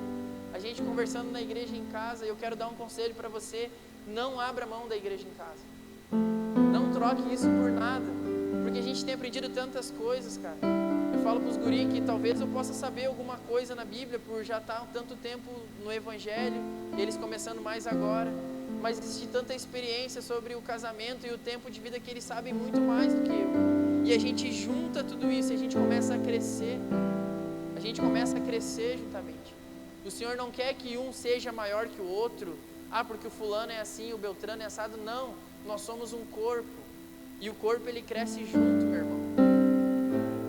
A gente conversando na igreja em casa, eu quero dar um conselho para você: não abra mão da igreja em casa. Não troque isso por nada, porque a gente tem aprendido tantas coisas, cara. Eu falo para os guri que talvez eu possa saber alguma coisa na Bíblia por já estar tanto tempo no Evangelho, eles começando mais agora, mas existe tanta experiência sobre o casamento e o tempo de vida que eles sabem muito mais do que eu. E a gente junta tudo isso e a gente começa a crescer. A gente começa a crescer juntamente. O Senhor não quer que um seja maior que o outro. Porque o fulano é assim, o Beltrano é assado. Não, nós somos um corpo. E o corpo ele cresce junto, meu irmão.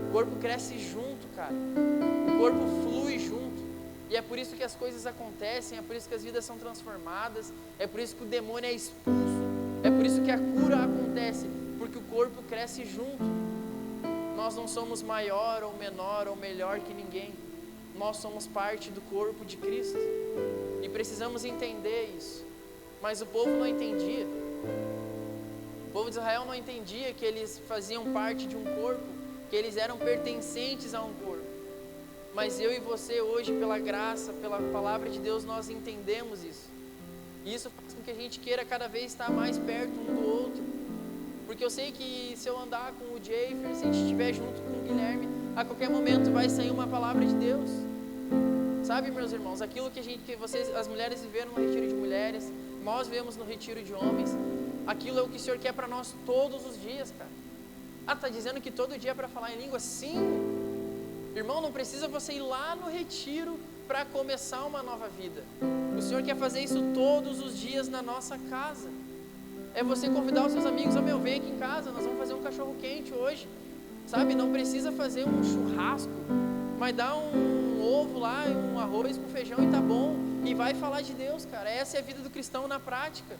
O corpo cresce junto, cara. O corpo flui junto. E é por isso que as coisas acontecem, é por isso que as vidas são transformadas, é por isso que o demônio é expulso, é por isso que a cura acontece, porque o corpo cresce junto. Nós não somos maior ou menor ou melhor que ninguém. Nós somos parte do corpo de Cristo. E precisamos entender isso. Mas o povo não entendia. O povo de Israel não entendia que eles faziam parte de um corpo, que eles eram pertencentes a um corpo. Mas eu e você hoje, pela graça, pela palavra de Deus, nós entendemos isso. E isso faz com que a gente queira cada vez estar mais perto um do outro. Porque Porque eu sei que se eu andar com o Jayfer, se a gente estiver junto com o Guilherme, a qualquer momento vai sair uma palavra de Deus. Sabe, meus irmãos, aquilo que vocês, as mulheres viveram no retiro de mulheres, nós vemos no retiro de homens, aquilo é o que o Senhor quer para nós todos os dias, cara. Ah, tá dizendo que todo dia é para falar em língua? Sim. Irmão, não precisa você ir lá no retiro para começar uma nova vida. O Senhor quer fazer isso todos os dias na nossa casa. É você convidar os seus amigos, vem aqui em casa, nós vamos fazer um cachorro quente hoje. Sabe, não precisa fazer um churrasco, mas dá um ovo lá, um arroz com feijão e tá bom. E vai falar de Deus, cara. Essa é a vida do cristão na prática.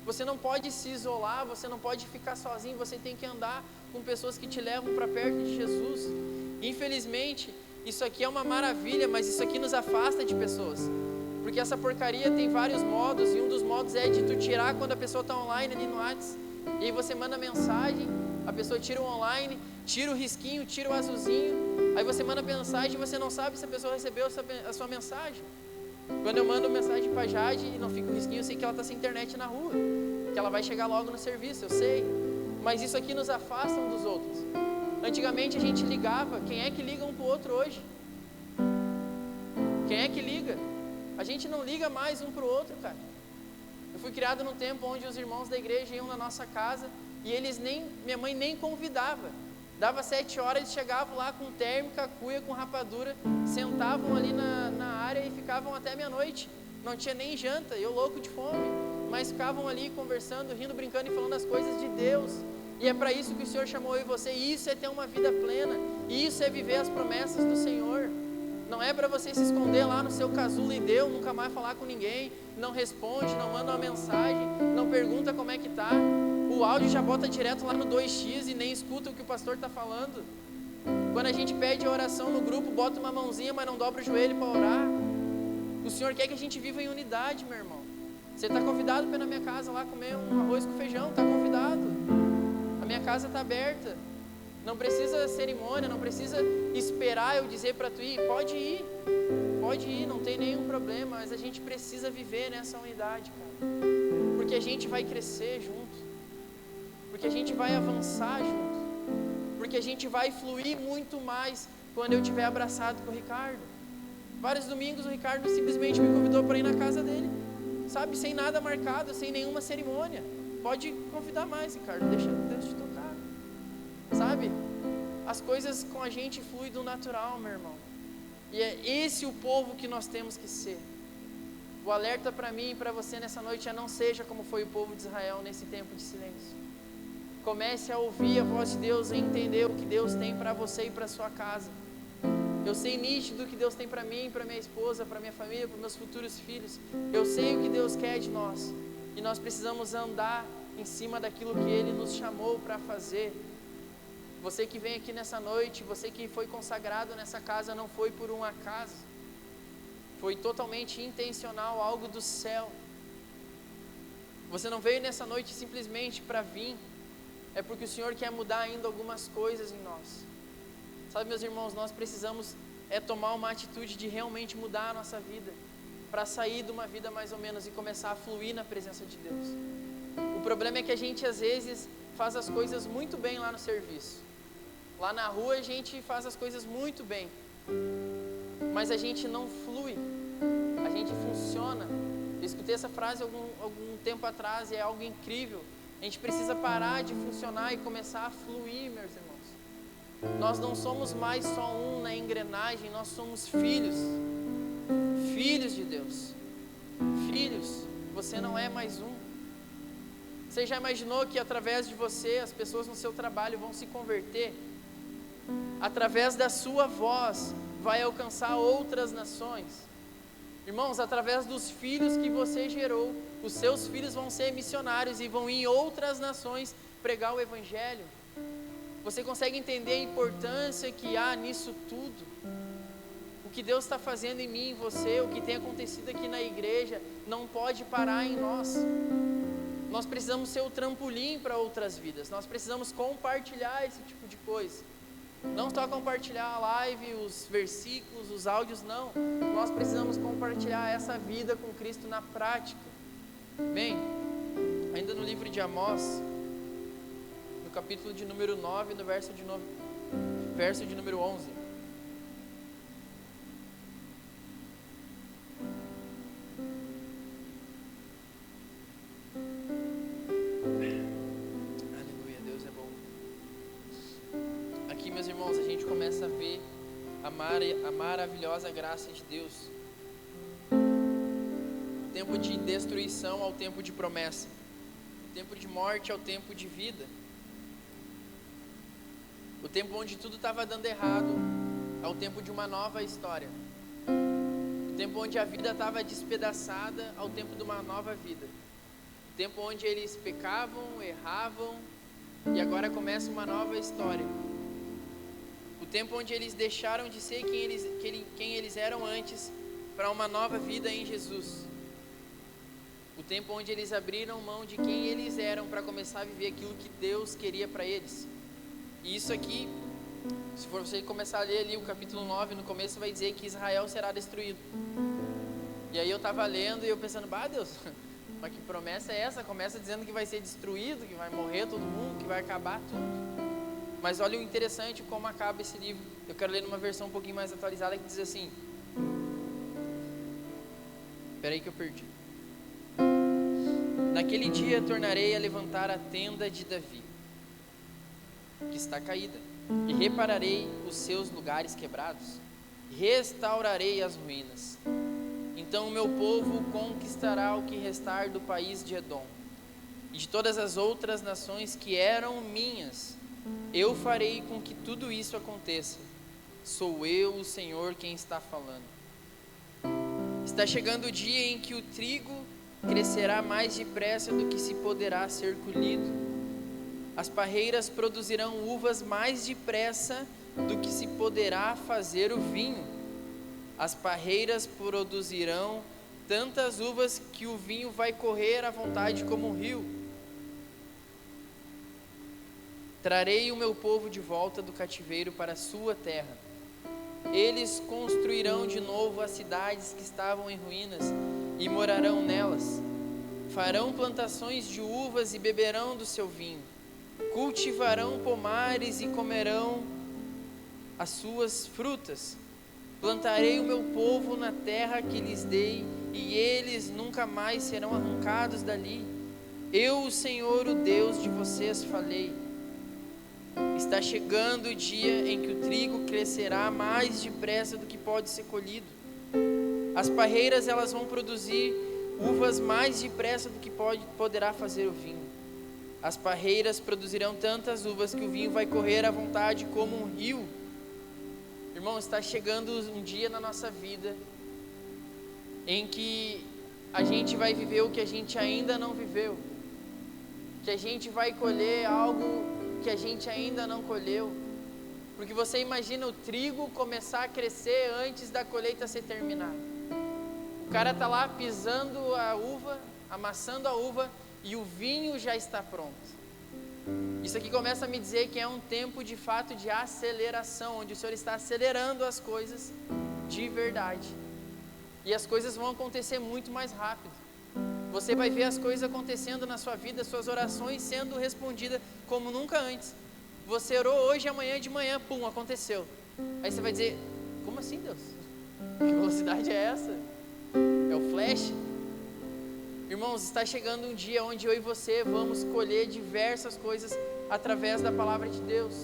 Você não pode se isolar, você não pode ficar sozinho, você tem que andar com pessoas que te levam para perto de Jesus. Infelizmente, isso aqui é uma maravilha, mas isso aqui nos afasta de pessoas. Porque essa porcaria tem vários modos, e um dos modos é de tu tirar quando a pessoa está online ali no WhatsApp. E aí você manda mensagem, a pessoa tira o online, tira o risquinho, tira o azulzinho. Aí você manda mensagem e você não sabe se a pessoa recebeu a sua mensagem. Quando eu mando mensagem para Jade e não fica o risquinho, eu sei que ela está sem internet na rua, que ela vai chegar logo no serviço, eu sei. Mas isso aqui nos afasta um dos outros. Antigamente a gente ligava. Quem é que liga um para o outro hoje? Quem é que liga? A gente não liga mais um para o outro, cara. Eu fui criado num tempo onde os irmãos da igreja iam na nossa casa e minha mãe nem convidava. Dava 7 horas, eles chegavam lá com térmica, cuia, com rapadura, sentavam ali na área e ficavam até meia-noite. Não tinha nem janta, eu louco de fome, mas ficavam ali conversando, rindo, brincando e falando as coisas de Deus. E é para isso que o Senhor chamou eu e você. Isso é ter uma vida plena, isso é viver as promessas do Senhor. Não é para você se esconder lá no seu casulo e deu, nunca mais falar com ninguém, não responde, não manda uma mensagem, não pergunta como é que tá. O áudio já bota direto lá no 2x e nem escuta o que o pastor está falando. Quando a gente pede a oração no grupo, bota uma mãozinha, mas não dobra o joelho para orar. O Senhor quer que a gente viva em unidade, meu irmão. Você está convidado para ir na minha casa lá comer um arroz com feijão, está convidado. A minha casa está aberta. Não precisa cerimônia, não precisa esperar eu dizer para tu ir. Pode ir, não tem nenhum problema. Mas a gente precisa viver nessa unidade, cara. Porque a gente vai crescer junto. Porque a gente vai avançar junto. Porque a gente vai fluir muito mais quando eu estiver abraçado com o Ricardo. Vários domingos o Ricardo simplesmente me convidou para ir na casa dele. Sabe, sem nada marcado, sem nenhuma cerimônia. Pode convidar mais, Ricardo, deixa Deus te tocar. Sabe, as coisas com a gente fluem do natural, meu irmão. E é esse o povo que nós temos que ser. O alerta para mim e para você nessa noite é: não seja como foi o povo de Israel nesse tempo de silêncio. Comece a ouvir a voz de Deus e entender o que Deus tem para você e para sua casa. Eu sei nítido o que Deus tem para mim, para minha esposa, para minha família, para meus futuros filhos. Eu sei o que Deus quer de nós. E nós precisamos andar em cima daquilo que Ele nos chamou para fazer. Você que vem aqui nessa noite, você que foi consagrado nessa casa, não foi por um acaso. Foi totalmente intencional, algo do céu. Você não veio nessa noite simplesmente para vir. É porque o Senhor quer mudar ainda algumas coisas em nós. Sabe, meus irmãos, nós precisamos tomar uma atitude de realmente mudar a nossa vida, para sair de uma vida mais ou menos e começar a fluir na presença de Deus. O problema é que a gente às vezes faz as coisas muito bem lá no serviço. Lá na rua a gente faz as coisas muito bem, mas a gente não flui, a gente funciona. Eu escutei essa frase algum tempo atrás e é algo incrível. A gente precisa parar de funcionar e começar a fluir, meus irmãos. Nós não somos mais só um na engrenagem, nós somos filhos de Deus. Filhos, você não é mais um. Você já imaginou que através de você as pessoas no seu trabalho vão se converter? Através da sua voz vai alcançar outras nações. Irmãos, através dos filhos que você gerou, os seus filhos vão ser missionários e vão ir em outras nações pregar o Evangelho. Você consegue entender a importância que há nisso tudo? O que Deus está fazendo em mim, em você, o que tem acontecido aqui na igreja, não pode parar em nós. Nós precisamos ser o trampolim para outras vidas. Nós precisamos compartilhar esse tipo de coisa. Não só compartilhar a live, os versículos, os áudios, não. Nós precisamos compartilhar essa vida com Cristo na prática. Bem, ainda no livro de Amós, capítulo de número 9, no verso de número 11. Aleluia, Deus é bom. Aqui, meus irmãos, a gente começa a ver a maravilhosa graça de Deus. O tempo de destruição ao tempo de promessa. O tempo de morte ao tempo de vida. O tempo onde tudo estava dando errado ao tempo de uma nova história. O tempo onde a vida estava despedaçada ao tempo de uma nova vida. O tempo onde eles pecavam, erravam e agora começa uma nova história. O tempo onde eles deixaram de ser quem eles eram antes para uma nova vida em Jesus. O tempo onde eles abriram mão de quem eles eram para começar a viver aquilo que Deus queria para eles. E isso aqui, se for você começar a ler ali o capítulo 9, no começo vai dizer que Israel será destruído. E aí eu estava lendo e eu pensando, Deus, mas que promessa é essa? Começa dizendo que vai ser destruído, que vai morrer todo mundo, que vai acabar tudo. Mas olha o interessante como acaba esse livro. Eu quero ler numa versão um pouquinho mais atualizada que diz assim. Espera aí que eu perdi. Naquele dia tornarei a levantar a tenda de Davi, que está caída, e repararei os seus lugares quebrados, restaurarei as ruínas. Então o meu povo conquistará o que restar do país de Edom, e de todas as outras nações que eram minhas. Eu farei com que tudo isso aconteça. Sou eu, o Senhor, quem está falando. Está chegando o dia em que o trigo crescerá mais depressa do que se poderá ser colhido. As parreiras produzirão uvas mais depressa do que se poderá fazer o vinho. As parreiras produzirão tantas uvas que o vinho vai correr à vontade como um rio. Trarei o meu povo de volta do cativeiro para a sua terra. Eles construirão de novo as cidades que estavam em ruínas e morarão nelas. Farão plantações de uvas e beberão do seu vinho. Cultivarão pomares e comerão as suas frutas. Plantarei o meu povo na terra que lhes dei, e eles nunca mais serão arrancados dali. Eu, o Senhor, o Deus de vocês, falei. Está chegando o dia em que o trigo crescerá mais depressa do que pode ser colhido. As parreiras, elas vão produzir uvas mais depressa do que poderá fazer o vinho. As parreiras produzirão tantas uvas que o vinho vai correr à vontade como um rio. Irmão, está chegando um dia na nossa vida em que a gente vai viver o que a gente ainda não viveu, que a gente vai colher algo que a gente ainda não colheu, porque você imagina o trigo começar a crescer antes da colheita ser terminada. O cara está lá pisando a uva, amassando a uva, e o vinho já está pronto. Isso aqui começa a me dizer que é um tempo de fato de aceleração, onde o Senhor está acelerando as coisas de verdade, e as coisas vão acontecer muito mais rápido. Você vai ver as coisas acontecendo na sua vida, suas orações sendo respondidas como nunca antes. Você orou hoje e amanhã de manhã, pum, aconteceu. Aí você vai dizer, como assim, Deus? Que velocidade é essa? É o flash? Irmãos, está chegando um dia onde eu e você vamos colher diversas coisas através da palavra de Deus.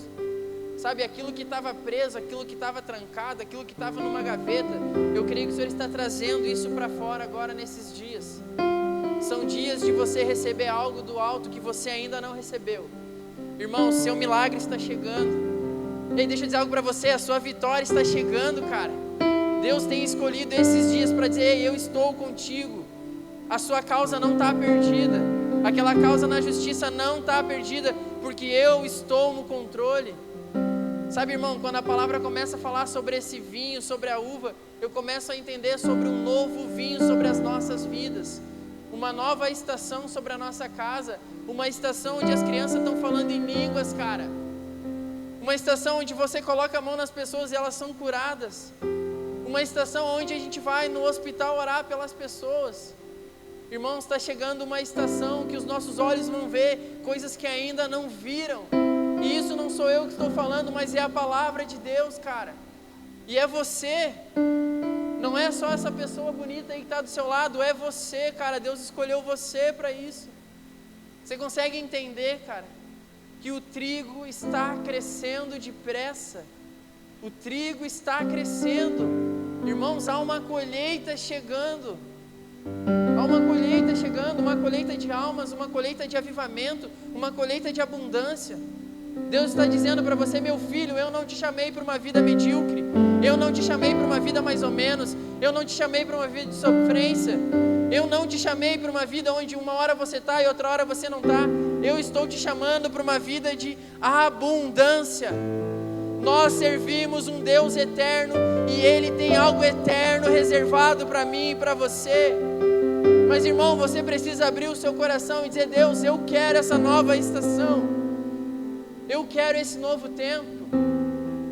Sabe, aquilo que estava preso, aquilo que estava trancado, aquilo que estava numa gaveta, eu creio que o Senhor está trazendo isso para fora agora nesses dias. São dias de você receber algo do alto que você ainda não recebeu. Irmão, seu milagre está chegando. Ei, deixa eu dizer algo para você, a sua vitória está chegando, cara. Deus tem escolhido esses dias para dizer, ei, eu estou contigo. A sua causa não está perdida. Aquela causa na justiça não está perdida, porque eu estou no controle. Sabe, irmão, quando a palavra começa a falar sobre esse vinho, sobre a uva, eu começo a entender sobre um novo vinho sobre as nossas vidas. Uma nova estação sobre a nossa casa, uma estação onde as crianças estão falando em línguas, cara. Uma estação onde você coloca a mão nas pessoas e elas são curadas. Uma estação onde a gente vai no hospital orar pelas pessoas. Irmãos, está chegando uma estação que os nossos olhos vão ver coisas que ainda não viram. E isso não sou eu que estou falando, mas é a palavra de Deus, cara. E é você. Não é só essa pessoa bonita aí que está do seu lado, é você, cara. Deus escolheu você para isso. Você consegue entender, cara, que o trigo está crescendo depressa? O trigo está crescendo. Irmãos, há uma colheita chegando. Há uma colheita chegando, uma colheita de almas, uma colheita de avivamento, uma colheita de abundância. Deus está dizendo para você: meu filho, eu não te chamei para uma vida medíocre, eu não te chamei para uma vida mais ou menos, eu não te chamei para uma vida de sofrência, eu não te chamei para uma vida onde uma hora você está e outra hora você não está. Eu estou te chamando para uma vida de abundância. Nós servimos um Deus eterno e Ele tem algo eterno reservado para mim e para você. Mas, irmão, você precisa abrir o seu coração e dizer: Deus, eu quero essa nova estação, eu quero esse novo tempo.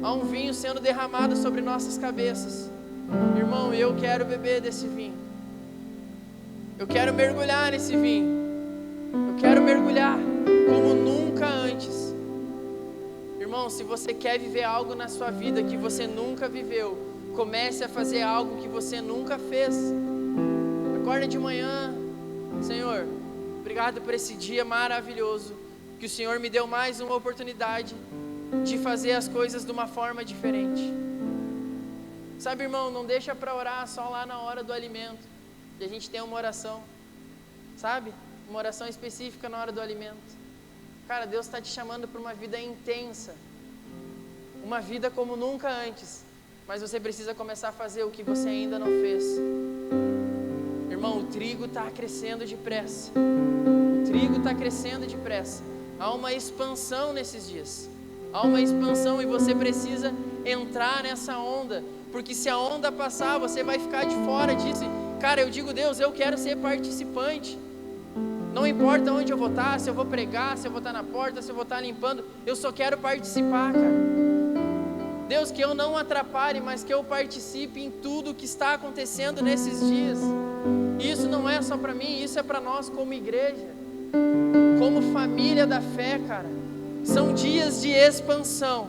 Há um vinho sendo derramado sobre nossas cabeças. Irmão, eu quero beber desse vinho, eu quero mergulhar nesse vinho, eu quero mergulhar como nunca antes. Irmão, se você quer viver algo na sua vida que você nunca viveu, comece a fazer algo que você nunca fez. Acorda de manhã: Senhor, obrigado por esse dia maravilhoso, que o Senhor me deu mais uma oportunidade de fazer as coisas de uma forma diferente. Sabe, irmão, não deixa para orar só lá na hora do alimento, e a gente tem uma oração, sabe? Uma oração específica na hora do alimento. Cara, Deus está te chamando para uma vida intensa, uma vida como nunca antes, mas você precisa começar a fazer o que você ainda não fez. Irmão, o trigo está crescendo depressa, o trigo está crescendo depressa. Há uma expansão nesses dias, há uma expansão, e você precisa entrar nessa onda, porque se a onda passar, você vai ficar de fora disso. Cara, eu digo: Deus, eu quero ser participante. Não importa onde eu vou estar, se eu vou pregar, se eu vou estar na porta, se eu vou estar limpando, eu só quero participar, cara. Deus, que eu não atrapalhe, mas que eu participe em tudo que está acontecendo nesses dias. E isso não é só para mim, isso é para nós como igreja, como família da fé, cara. São dias de expansão,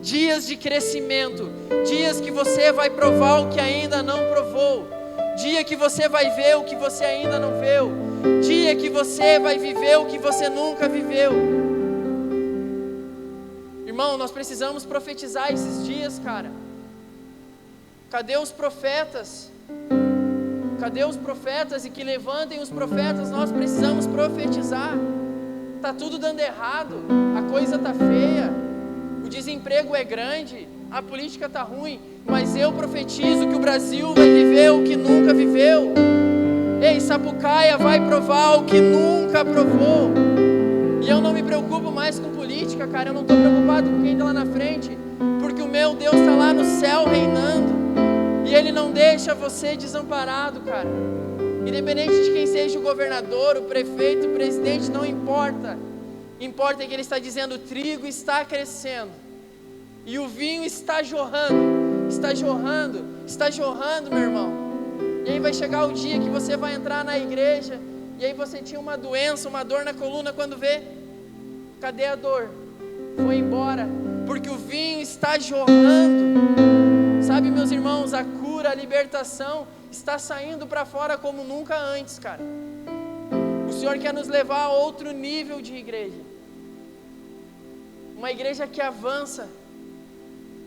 dias de crescimento, dias que você vai provar o que ainda não provou, dia que você vai ver o que você ainda não viu, dia que você vai viver o que você nunca viveu. Irmão, nós precisamos profetizar esses dias, cara. Cadê os profetas? Cadê os profetas? E que levantem os profetas. Nós precisamos profetizar. Tá tudo dando errado, a coisa tá feia, o desemprego é grande, a política tá ruim, mas eu profetizo que o Brasil vai viver o que nunca viveu. Ei, Sapucaia vai provar o que nunca provou. E eu não me preocupo mais com política, cara. Eu não estou preocupado com quem está lá na frente, porque o meu Deus está lá no céu reinando, e Ele não deixa você desamparado, cara. Independente de quem seja o governador, o prefeito, o presidente, não importa. Importa que Ele está dizendo: o trigo está crescendo e o vinho está jorrando, está jorrando, está jorrando, meu irmão. E aí vai chegar o dia que você vai entrar na igreja, e aí você tinha uma doença, uma dor na coluna, quando vê, cadê a dor? Foi embora, porque o vinho está jorrando. Sabe, meus irmãos, a cura, a libertação está saindo para fora como nunca antes, cara. O Senhor quer nos levar a outro nível de igreja, uma igreja que avança,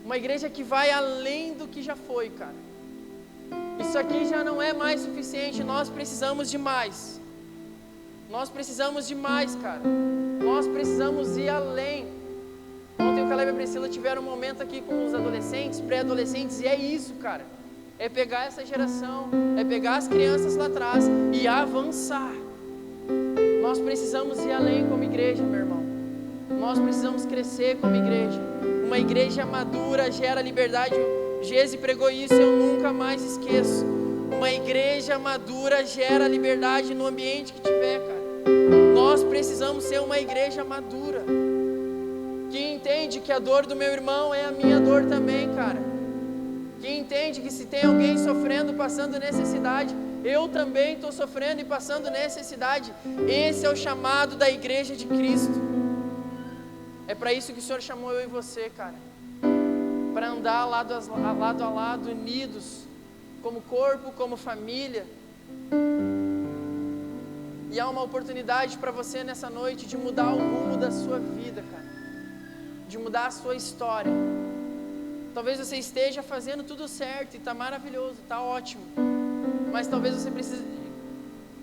uma igreja que vai além do que já foi, cara. Isso aqui já não é mais suficiente, nós precisamos de mais. Nós precisamos de mais, cara. Nós precisamos ir além. Ontem o Caleb e a Priscila tiveram um momento aqui com os adolescentes, pré-adolescentes, e é isso, cara. É pegar essa geração, é pegar as crianças lá atrás e avançar. Nós precisamos ir além como igreja, meu irmão. Nós precisamos crescer como igreja. Uma igreja madura gera liberdade. Gese pregou isso, eu nunca mais esqueço. Uma igreja madura gera liberdade no ambiente que tiver, cara. Nós precisamos ser uma igreja madura, que entende que a dor do meu irmão é a minha dor também, cara. Que entende que se tem alguém sofrendo, passando necessidade, eu também estou sofrendo e passando necessidade. Esse é o chamado da igreja de Cristo. É para isso que o Senhor chamou eu e você, cara, para andar lado a lado, unidos, como corpo, como família. E há uma oportunidade para você nessa noite de mudar o rumo da sua vida, cara, de mudar a sua história. Talvez você esteja fazendo tudo certo e está maravilhoso, está ótimo, mas talvez você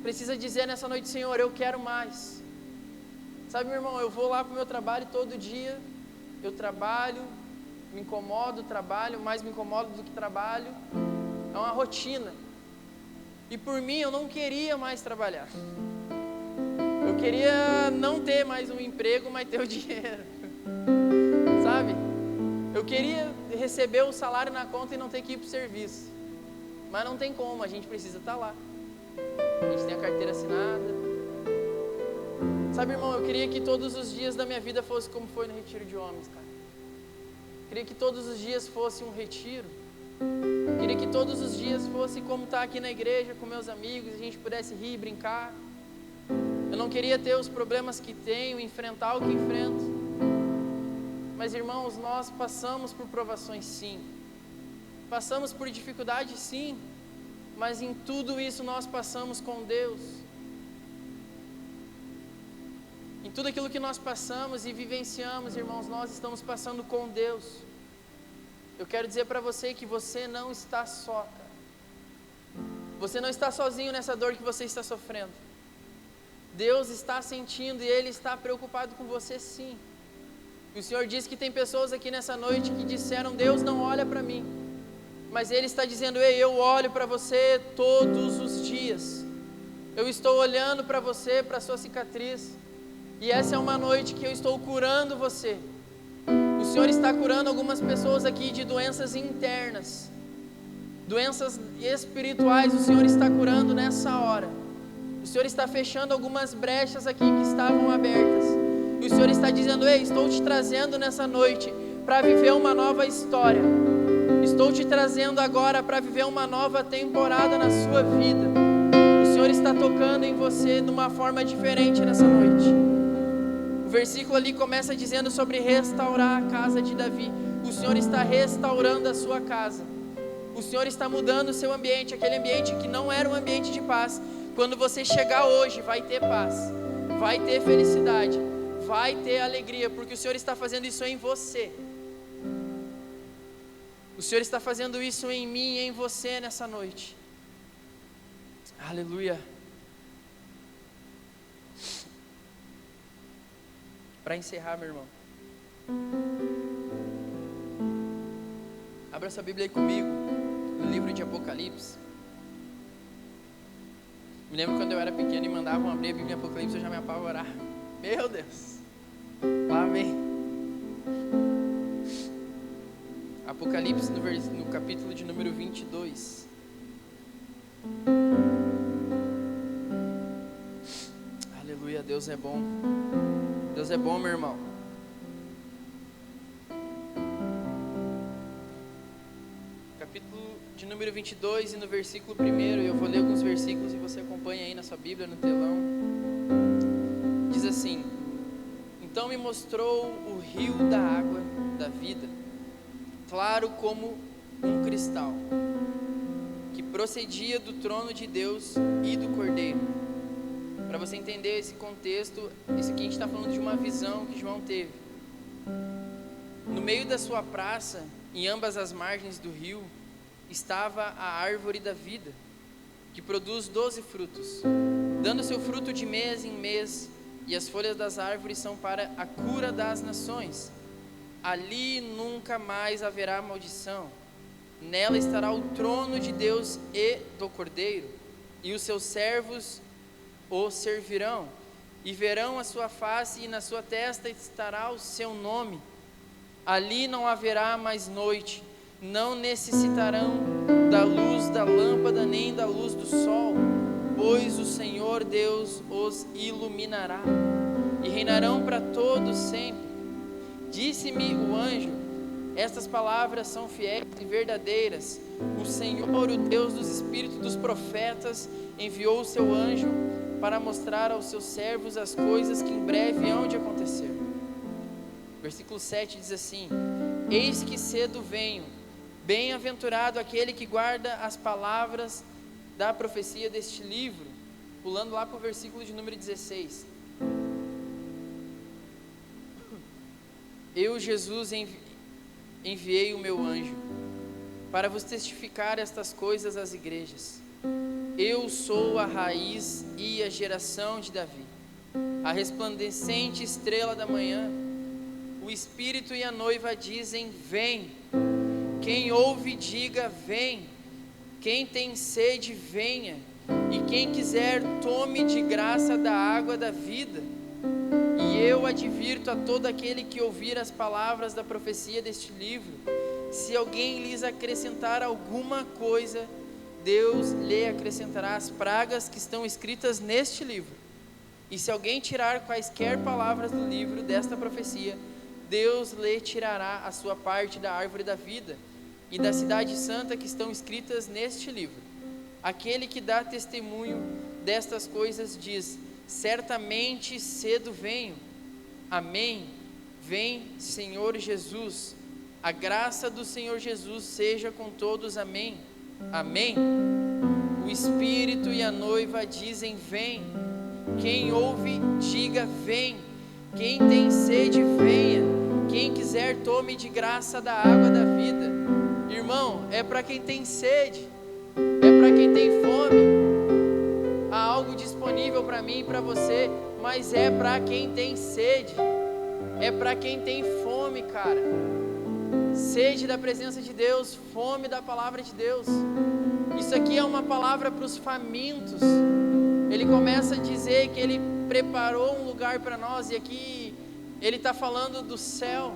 precisa dizer nessa noite: Senhor, eu quero mais. Sabe, meu irmão, eu vou lá para o meu trabalho todo dia, eu trabalho, me incomodo, trabalho, mais me incomodo do que trabalho, é uma rotina. E por mim eu não queria mais trabalhar, eu queria não ter mais um emprego, mas ter o dinheiro, sabe? Eu queria receber o salário na conta e não ter que ir para o serviço, mas não tem como, a gente precisa estar lá, a gente tem a carteira assinada. Sabe, irmão, eu queria que todos os dias da minha vida fosse como foi no retiro de homens, cara. Eu queria que todos os dias fosse um retiro. Eu queria que todos os dias fosse como estar aqui na igreja com meus amigos, a gente pudesse rir e brincar. Eu não queria ter os problemas que tenho, enfrentar o que enfrento. Mas, irmãos, nós passamos por provações, sim. Passamos por dificuldades, sim. Mas em tudo isso nós passamos com Deus. Em tudo aquilo que nós passamos e vivenciamos, irmãos, nós estamos passando com Deus. Eu quero dizer para você que você não está só, cara. Você não está sozinho nessa dor que você está sofrendo. Deus está sentindo e Ele está preocupado com você, sim. E o Senhor disse que tem pessoas aqui nessa noite que disseram: Deus não olha para mim. Mas Ele está dizendo: ei, eu olho para você todos os dias. Eu estou olhando para você, para a sua cicatriz. E essa é uma noite que eu estou curando você. O Senhor está curando algumas pessoas aqui de doenças internas, doenças espirituais. O Senhor está curando nessa hora. O Senhor está fechando algumas brechas aqui que estavam abertas. E o Senhor está dizendo: ei, estou te trazendo nessa noite para viver uma nova história. Estou te trazendo agora para viver uma nova temporada na sua vida. O Senhor está tocando em você de uma forma diferente nessa noite. O versículo ali começa dizendo sobre restaurar a casa de Davi. O Senhor está restaurando a sua casa. O Senhor está mudando o seu ambiente, aquele ambiente que não era um ambiente de paz. Quando você chegar hoje, vai ter paz, vai ter felicidade, vai ter alegria, porque o Senhor está fazendo isso em você. O Senhor está fazendo isso em mim e em você nessa noite. Aleluia. Para encerrar, meu irmão, abra sua Bíblia aí comigo, no livro de Apocalipse. Me lembro quando eu era pequeno e mandavam abrir a Bíblia em Apocalipse, eu já me apavorava. Meu Deus, lá vem. Apocalipse no capítulo de número 22. Aleluia, Deus é bom. Deus é bom, meu irmão. Capítulo de número 22 e no versículo 1, eu vou ler alguns versículos e você acompanha aí na sua Bíblia, no telão. Diz assim: então me mostrou o rio da água da vida, claro como um cristal, que procedia do trono de Deus e do Cordeiro. Para você entender esse contexto, isso aqui a gente está falando de uma visão que João teve. No meio da sua praça, em ambas as margens do rio, estava a árvore da vida, que produz 12 frutos, dando seu fruto de mês em mês, e as folhas das árvores são para a cura das nações. Ali nunca mais haverá maldição. Nela estará o trono de Deus e do Cordeiro, e os seus servos o servirão, e verão a sua face, e na sua testa estará o seu nome. Ali não haverá mais noite, não necessitarão da luz da lâmpada, nem da luz do sol, pois o Senhor Deus os iluminará, e reinarão para todos sempre. Disse-me o anjo: estas palavras são fiéis e verdadeiras. o Senhor, o Deus dos espíritos dos profetas, enviou o seu anjo para mostrar aos seus servos as coisas que em breve hão de acontecer. Versículo 7 diz assim: eis que cedo venho, bem-aventurado aquele que guarda as palavras da profecia deste livro. Pulando lá para o versículo de número 16. Eu, Jesus, enviei o meu anjo para vos testificar estas coisas às igrejas. Eu sou a raiz e a geração de Davi, a resplandecente estrela da manhã. O Espírito e a noiva dizem: vem. Quem ouve, diga: vem. Quem tem sede, venha. E quem quiser, tome de graça da água da vida. E eu advirto a todo aquele que ouvir as palavras da profecia deste livro: se alguém lhes acrescentar alguma coisa, Deus lhe acrescentará as pragas que estão escritas neste livro. E se alguém tirar quaisquer palavras do livro desta profecia, Deus lhe tirará a sua parte da árvore da vida e da cidade santa que estão escritas neste livro. Aquele que dá testemunho destas coisas diz: certamente cedo venho. Amém. Vem, Senhor Jesus. A graça do Senhor Jesus seja com todos. Amém. Amém. O Espírito e a noiva dizem: vem. Quem ouve, diga: vem. Quem tem sede, venha. Quem quiser, tome de graça da água da vida. Irmão, é para quem tem sede, é para quem tem fome. Há algo disponível para mim e para você, mas é para quem tem sede, é para quem tem fome, cara. Sede da presença de Deus, fome da palavra de Deus. Isso aqui é uma palavra para os famintos. Ele começa a dizer que Ele preparou um lugar para nós, e aqui Ele está falando do céu,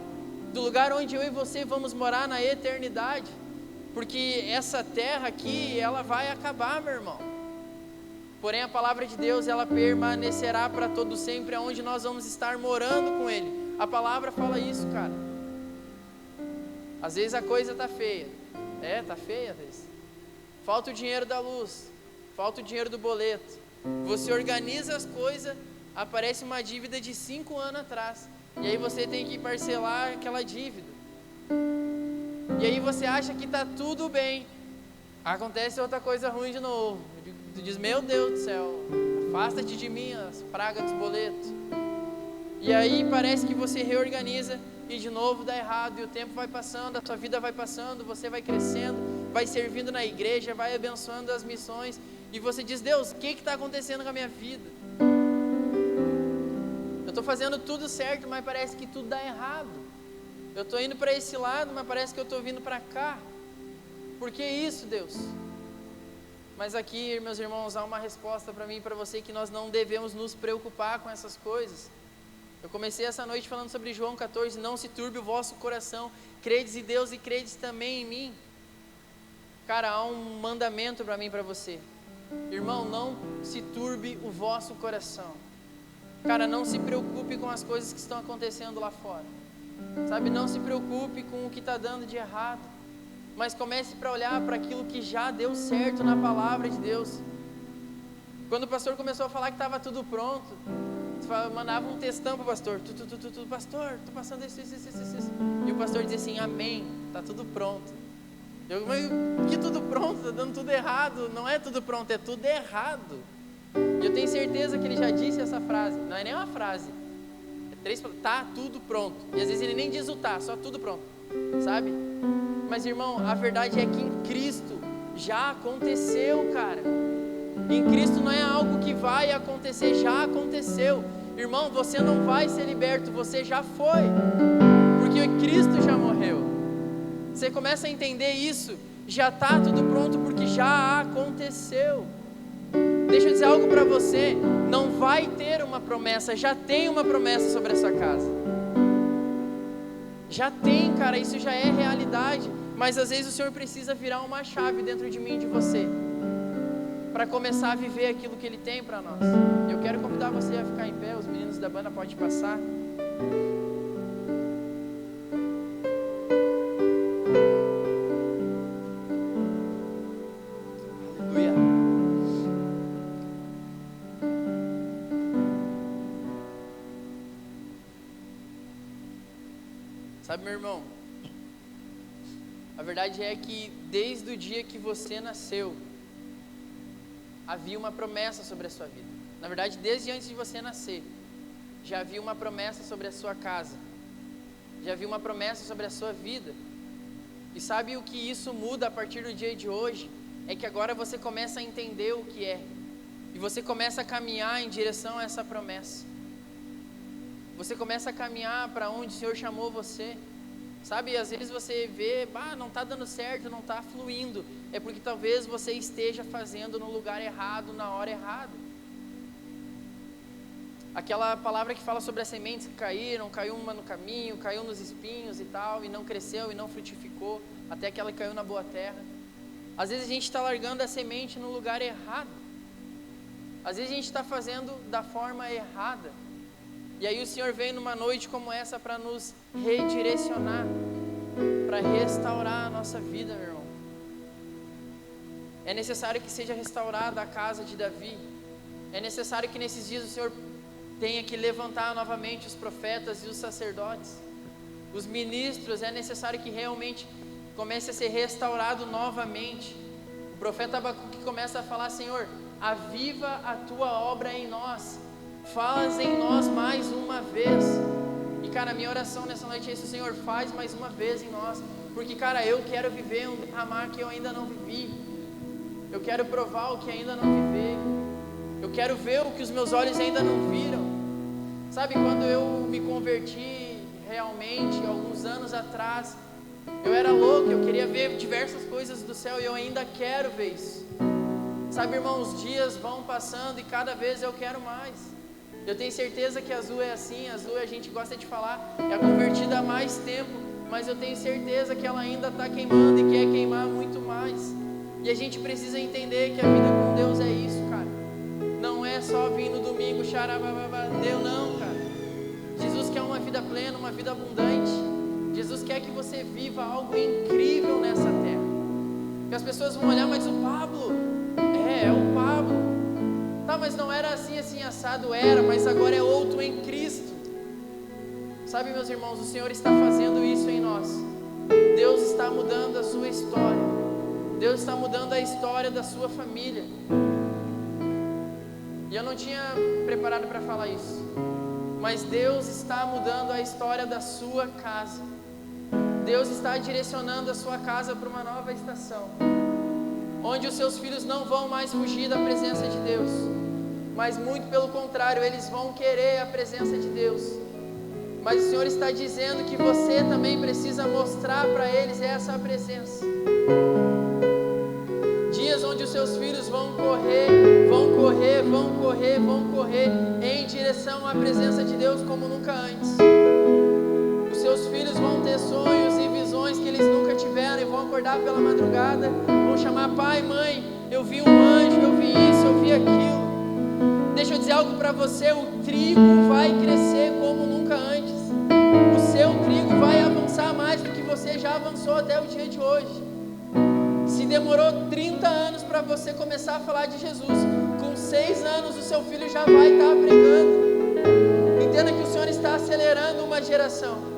do lugar onde eu e você vamos morar na eternidade, porque essa terra aqui, ela vai acabar, meu irmão. Porém a palavra de Deus, ela permanecerá para todo sempre, aonde nós vamos estar morando com Ele. A palavra fala isso, cara. Às vezes a coisa está feia, está feia às vezes. Falta o dinheiro da luz, falta o dinheiro do boleto. Você organiza as coisas, aparece uma dívida de 5 anos atrás, e aí você tem que parcelar aquela dívida. E aí você acha que está tudo bem, acontece outra coisa ruim de novo. Tu diz: meu Deus do céu, afasta-te de mim as pragas dos boletos. E aí parece que você reorganiza e de novo dá errado, e o tempo vai passando, a sua vida vai passando, você vai crescendo, vai servindo na igreja, vai abençoando as missões, e você diz: Deus, o que está acontecendo com a minha vida? Eu estou fazendo tudo certo, mas parece que tudo dá errado. Eu estou indo para esse lado, mas parece que eu estou vindo para cá. Por que isso, Deus? Mas aqui, meus irmãos, há uma resposta para mim e para você, que nós não devemos nos preocupar com essas coisas. Eu comecei essa noite falando sobre João 14, não se turbe o vosso coração, credes em Deus e credes também em mim. Cara, há um mandamento para mim e para você. Irmão, não se turbe o vosso coração. Cara, não se preocupe com as coisas que estão acontecendo lá fora. Sabe, não se preocupe com o que está dando de errado. Mas comece para olhar para aquilo que já deu certo na palavra de Deus. Quando o pastor começou a falar que estava tudo pronto, mandava um textão para o pastor: pastor, estou passando isso. E o pastor dizia assim: amém, está tudo pronto. Eu: mas que tudo pronto? Está dando tudo errado. Não é tudo pronto, é tudo errado. E eu tenho certeza que ele já disse essa frase. Não é nem uma frase, é 3 palavras: tá tudo pronto. E às vezes ele nem diz o tá, só tudo pronto, sabe? Mas irmão, a verdade é que em Cristo já aconteceu, cara. Em Cristo não é algo que vai acontecer, já aconteceu. Irmão, você não vai ser liberto, você já foi, porque Cristo já morreu. Você começa a entender isso, já está tudo pronto, porque já aconteceu. Deixa eu dizer algo para você: não vai ter uma promessa, já tem uma promessa sobre a sua casa. Já tem, cara, isso já é realidade. Mas às vezes o Senhor precisa virar uma chave dentro de mim e de você, para começar a viver aquilo que Ele tem para nós. Eu quero convidar você a ficar em pé, os meninos da banda podem passar. Sabe, meu irmão, a verdade é que desde o dia que você nasceu, havia uma promessa sobre a sua vida. Na verdade, desde antes de você nascer, já havia uma promessa sobre a sua casa, já havia uma promessa sobre a sua vida. E sabe o que isso muda a partir do dia de hoje? É que agora você começa a entender o que é, e você começa a caminhar em direção a essa promessa. Você começa a caminhar para onde o Senhor chamou você. Sabe, às vezes você vê, não está dando certo, não está fluindo. É porque talvez você esteja fazendo no lugar errado, na hora errada. Aquela palavra que fala sobre as sementes que caíram, caiu uma no caminho, caiu nos espinhos e tal, e não cresceu e não frutificou, até aquela que caiu na boa terra. Às vezes a gente está largando a semente no lugar errado. Às vezes a gente está fazendo da forma errada. E aí o Senhor vem numa noite como essa para nos redirecionar, para restaurar a nossa vida, meu irmão. É necessário que seja restaurada a casa de Davi. É necessário que nesses dias o Senhor tenha que levantar novamente os profetas e os sacerdotes, os ministros. É necessário que realmente comece a ser restaurado novamente. O profeta Abacuque começa a falar: Senhor, aviva a tua obra em nós, faz em nós mais uma vez. E cara, a minha oração nessa noite é isso: Senhor, faz mais uma vez em nós, porque cara, eu quero viver um derramar que eu ainda não vivi, eu quero provar o que ainda não vivi, eu quero ver o que os meus olhos ainda não viram. Sabe, quando eu me converti realmente, alguns anos atrás, eu era louco, eu queria ver diversas coisas do céu, e eu ainda quero ver isso. Sabe, irmão, os dias vão passando e cada vez eu quero mais. Eu tenho certeza que a Azul é assim. A Azul, a gente gosta de falar, é a convertida há mais tempo, mas eu tenho certeza que ela ainda está queimando e quer queimar muito mais. E a gente precisa entender que a vida com Deus é isso, cara. Não é só vir no domingo, deu não, cara. Jesus quer uma vida plena, uma vida abundante. Jesus quer que você viva algo incrível nessa terra. E as pessoas vão olhar, mas o Pablo, é o Pablo. Tá, mas não era assim assado, era, mas agora é outro em Cristo. Sabe, meus irmãos, o Senhor está fazendo isso em nós. Deus está mudando a sua história. Deus está mudando a história da sua família. E eu não tinha preparado para falar isso, mas Deus está mudando a história da sua casa. Deus está direcionando a sua casa para uma nova estação, onde os seus filhos não vão mais fugir da presença de Deus, mas muito pelo contrário, eles vão querer a presença de Deus. Mas o Senhor está dizendo que você também precisa mostrar para eles essa presença. Dias onde os seus filhos vão correr em direção à presença de Deus como nunca antes. Os seus filhos vão ter sonhos e visões que eles nunca tiveram, e vão acordar pela madrugada, vão chamar: pai, mãe, eu vi um anjo, eu vi isso, eu vi aquilo. Deixa eu dizer algo para você: o trigo vai crescer como nunca antes. O seu trigo vai avançar mais do que você já avançou até o dia de hoje. Se demorou 30 anos para você começar a falar de Jesus, com 6 anos o seu filho já vai estar pregando. Entenda que o Senhor está acelerando uma geração.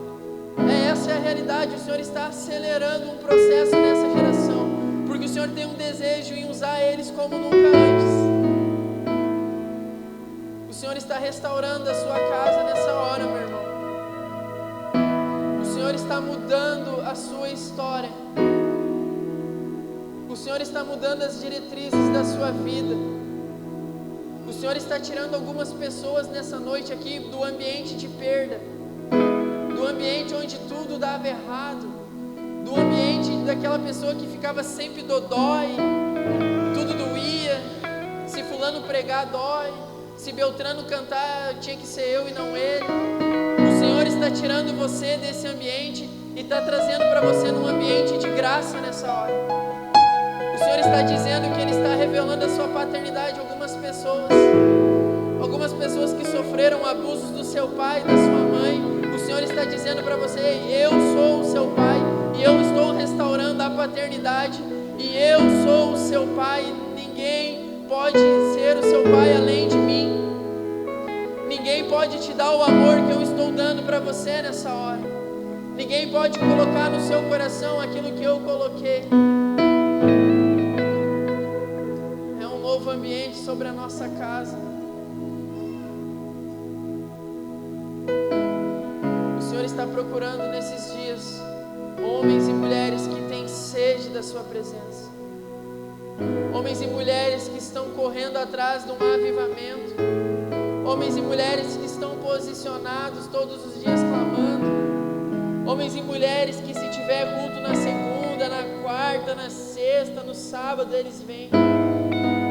Essa é a realidade. O Senhor está acelerando um processo nessa geração, porque o Senhor tem um desejo em usar eles como nunca antes. O Senhor está restaurando a sua casa nessa hora, meu irmão. O Senhor está mudando a sua história. O Senhor está mudando as diretrizes da sua vida. O Senhor está tirando algumas pessoas nessa noite aqui do ambiente de perda, do ambiente onde tudo dava errado, do ambiente daquela pessoa que ficava sempre dodói, tudo doía, se fulano pregar dói, se Beltrano cantar tinha que ser eu e não ele. O Senhor está tirando você desse ambiente e está trazendo para você num ambiente de graça nessa hora. O Senhor está dizendo que Ele está revelando a sua paternidade a algumas pessoas que sofreram abusos do seu pai, da sua mãe. O Senhor está dizendo para você: eu sou o seu pai, e eu estou restaurando a paternidade, e eu sou o seu pai. Ninguém pode ser o seu pai além de mim. Ninguém pode te dar o amor que eu estou dando para você nessa hora. Ninguém pode colocar no seu coração aquilo que eu coloquei. É um novo ambiente sobre a nossa casa. O Senhor está procurando nesses dias homens e mulheres que têm sede da sua presença. Homens e mulheres que estão correndo atrás de um avivamento. Homens e mulheres que estão posicionados todos os dias clamando. Homens e mulheres que, se tiver culto na segunda, na quarta, na sexta, no sábado, eles vêm.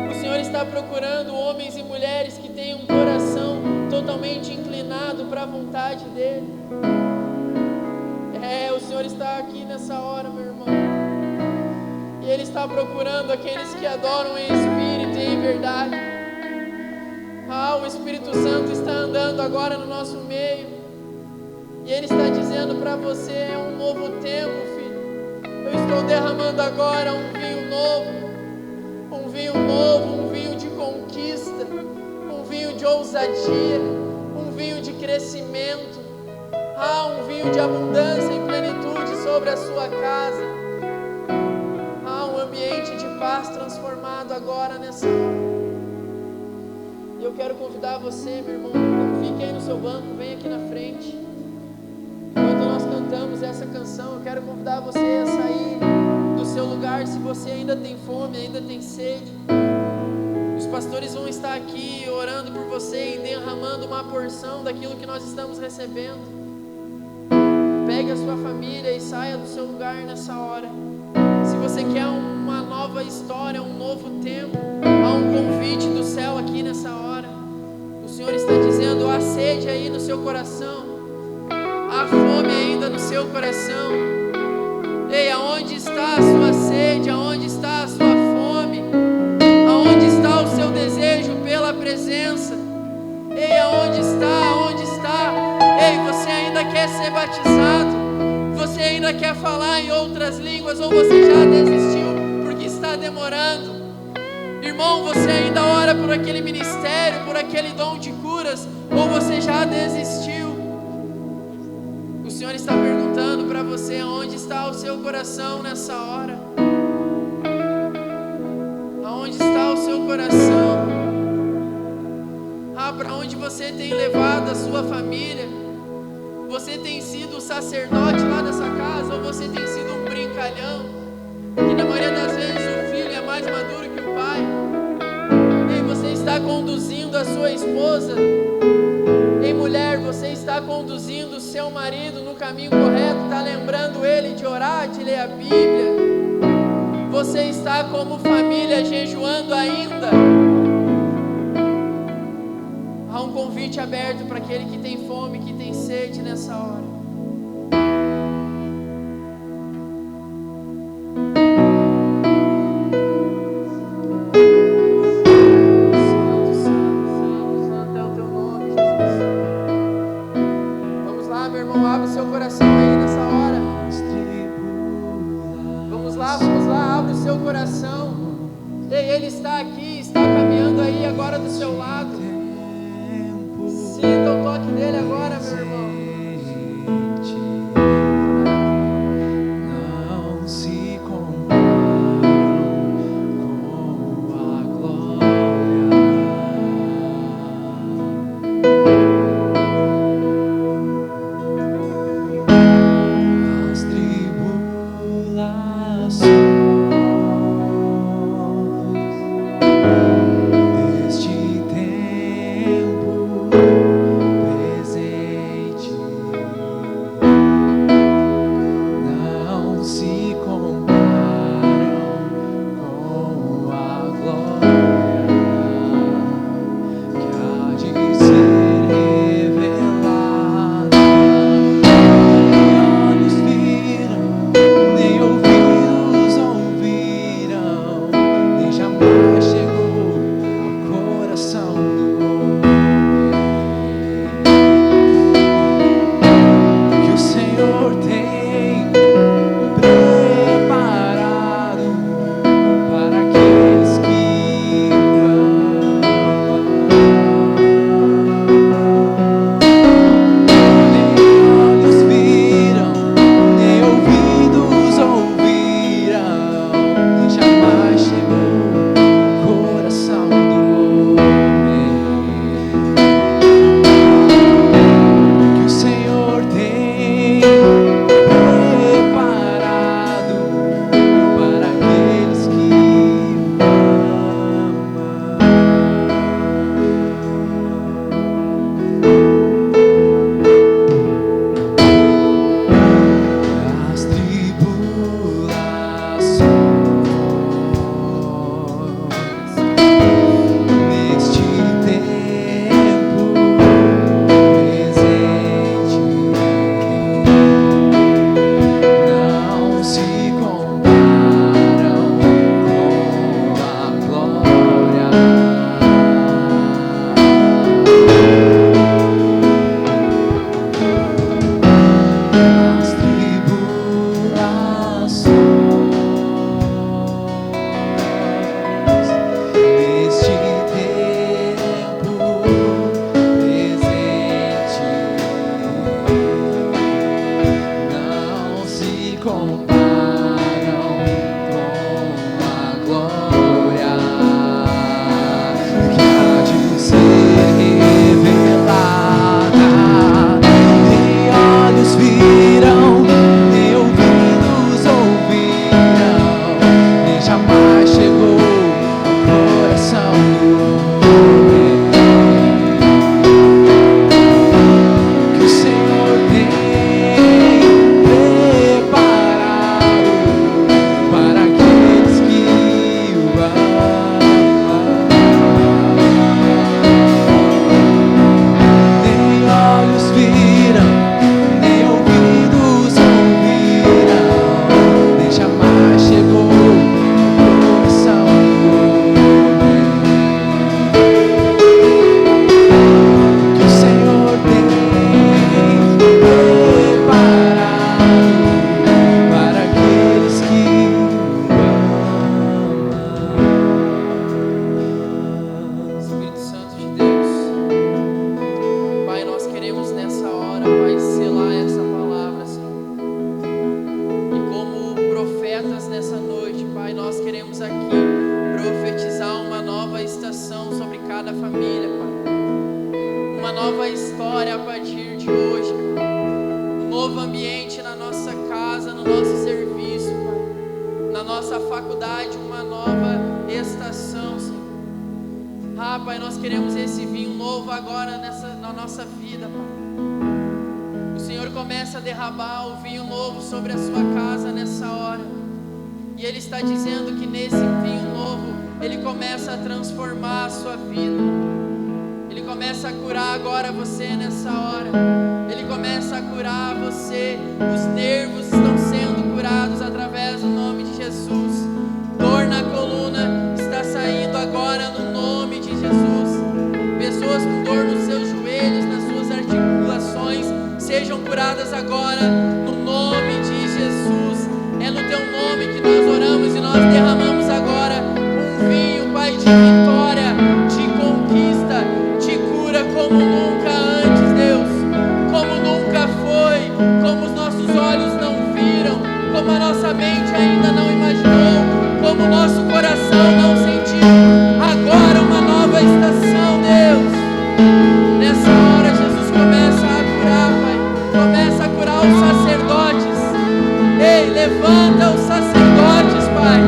O Senhor está procurando homens e mulheres que têm um coração totalmente inclinado para a vontade dEle. O Senhor está aqui nessa hora, meu irmão. E Ele está procurando aqueles que adoram em espírito e em verdade. O Espírito Santo está andando agora no nosso meio. E Ele está dizendo para você: é um novo tempo, filho. Eu estou derramando agora um vinho novo. Um vinho novo, um vinho de conquista. Um vinho de ousadia. Um vinho de crescimento. Um vinho de abundância e plenitude sobre a sua casa. Um ambiente de paz transformado agora nessa hora. E eu quero convidar você, meu irmão, não fique aí no seu banco, vem aqui na frente. Enquanto nós cantamos essa canção, eu quero convidar você a sair do seu lugar, se você ainda tem fome, ainda tem sede. Os pastores vão estar aqui orando por você e derramando uma porção daquilo que nós estamos recebendo. Pegue a sua família e saia do seu lugar nessa hora. Se você quer uma nova história, um novo tempo, há um convite do céu aqui nessa hora. O Senhor está dizendo: há sede aí no seu coração, há fome ainda no seu coração. Ei, aonde está a sua sede? Aonde está a sua fome? Aonde está o seu desejo pela presença? Ei, aonde está? Aonde está? Ei, você ainda quer ser batizado? Você ainda quer falar em outras línguas? Ou você já desistiu porque está demorando? Irmão, você ainda ora por aquele ministério, por aquele dom de curas? Ou você já desistiu? O Senhor está perguntando para você: aonde está o seu coração nessa hora? Aonde está o seu coração? Para onde você tem levado a sua família? Você tem sido o sacerdote lá dessa casa, ou você tem sido um brincalhão, que na maioria das vezes o filho é mais maduro que o pai? Ei, você está conduzindo a sua esposa? Ei, mulher, você está conduzindo o seu marido no caminho correto? Está lembrando ele de orar, de ler a Bíblia? Você está como família jejuando ainda? Há um convite aberto para aquele que tem fome, que tem sede nessa hora. Santo, santo, santo é o teu nome, Jesus. Vamos lá, meu irmão, abre o seu coração aí nessa hora. Vamos lá, abre o seu coração. Ei, Ele está aqui, está caminhando aí agora do seu lado. Sinta o toque dele agora, meu irmão. Não se comparam com a glória. As tribulações deste tempo presente uma nova história a partir de hoje, um novo ambiente na nossa casa, no nosso serviço, Pai, na nossa faculdade, uma nova estação, Senhor. Ah, Pai, nós queremos esse vinho novo agora na nossa vida, Pai. O Senhor começa a derramar o vinho novo sobre a sua casa nessa hora, e Ele está dizendo que nesse vinho novo Ele começa a transformar a sua vida. Ele começa a curar agora você nessa hora. Ele começa a curar você. Os nervos estão sendo curados através do nome de Jesus. Dor na coluna está saindo agora no nome de Jesus. Pessoas com dor nos seus joelhos, nas suas articulações, sejam curadas agora no nome de Jesus. É no teu nome que nós oramos e nós derramamos agora um vinho, Pai, de vitória, de conquista, de cura como nunca antes, Deus, como nunca foi, como os nossos olhos não viram, como a nossa mente ainda não imaginou, como o nosso coração não sentiu. Agora uma nova estação, Deus. Nessa hora Jesus começa a curar, Pai, começa a curar os sacerdotes. Ei, levanta os sacerdotes, Pai.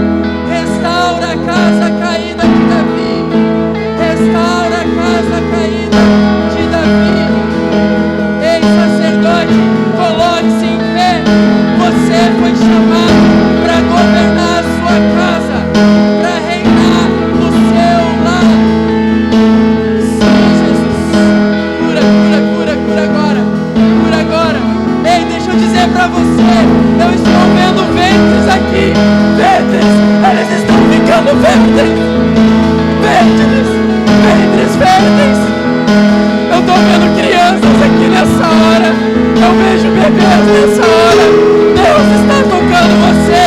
Restaura a casa caída de Davi. Restaura a casa caída de Davi. Ei, sacerdote, coloque-se em pé. Você foi chamado para governar a sua casa, para reinar no seu lar. Sim, Jesus. Cura, cura, cura, cura agora. Cura agora. Ei, deixa eu dizer para você, eu estou vendo ventres aqui. Ventres, eles estão ficando verdes. Ventres, ventres verdes. Eu estou vendo crianças aqui nessa hora. Eu vejo bebês nessa hora. Deus está tocando você.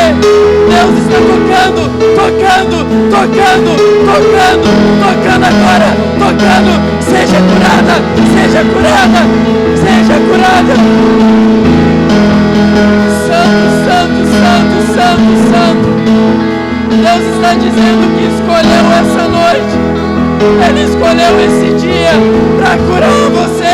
Deus está tocando, tocando, tocando, tocando, tocando agora, tocando. Seja curada, seja curada, seja curada. Santo, santo, santo, santo, santo. Deus está dizendo que escolheu essa noite. Ele escolheu esse dia para curar você.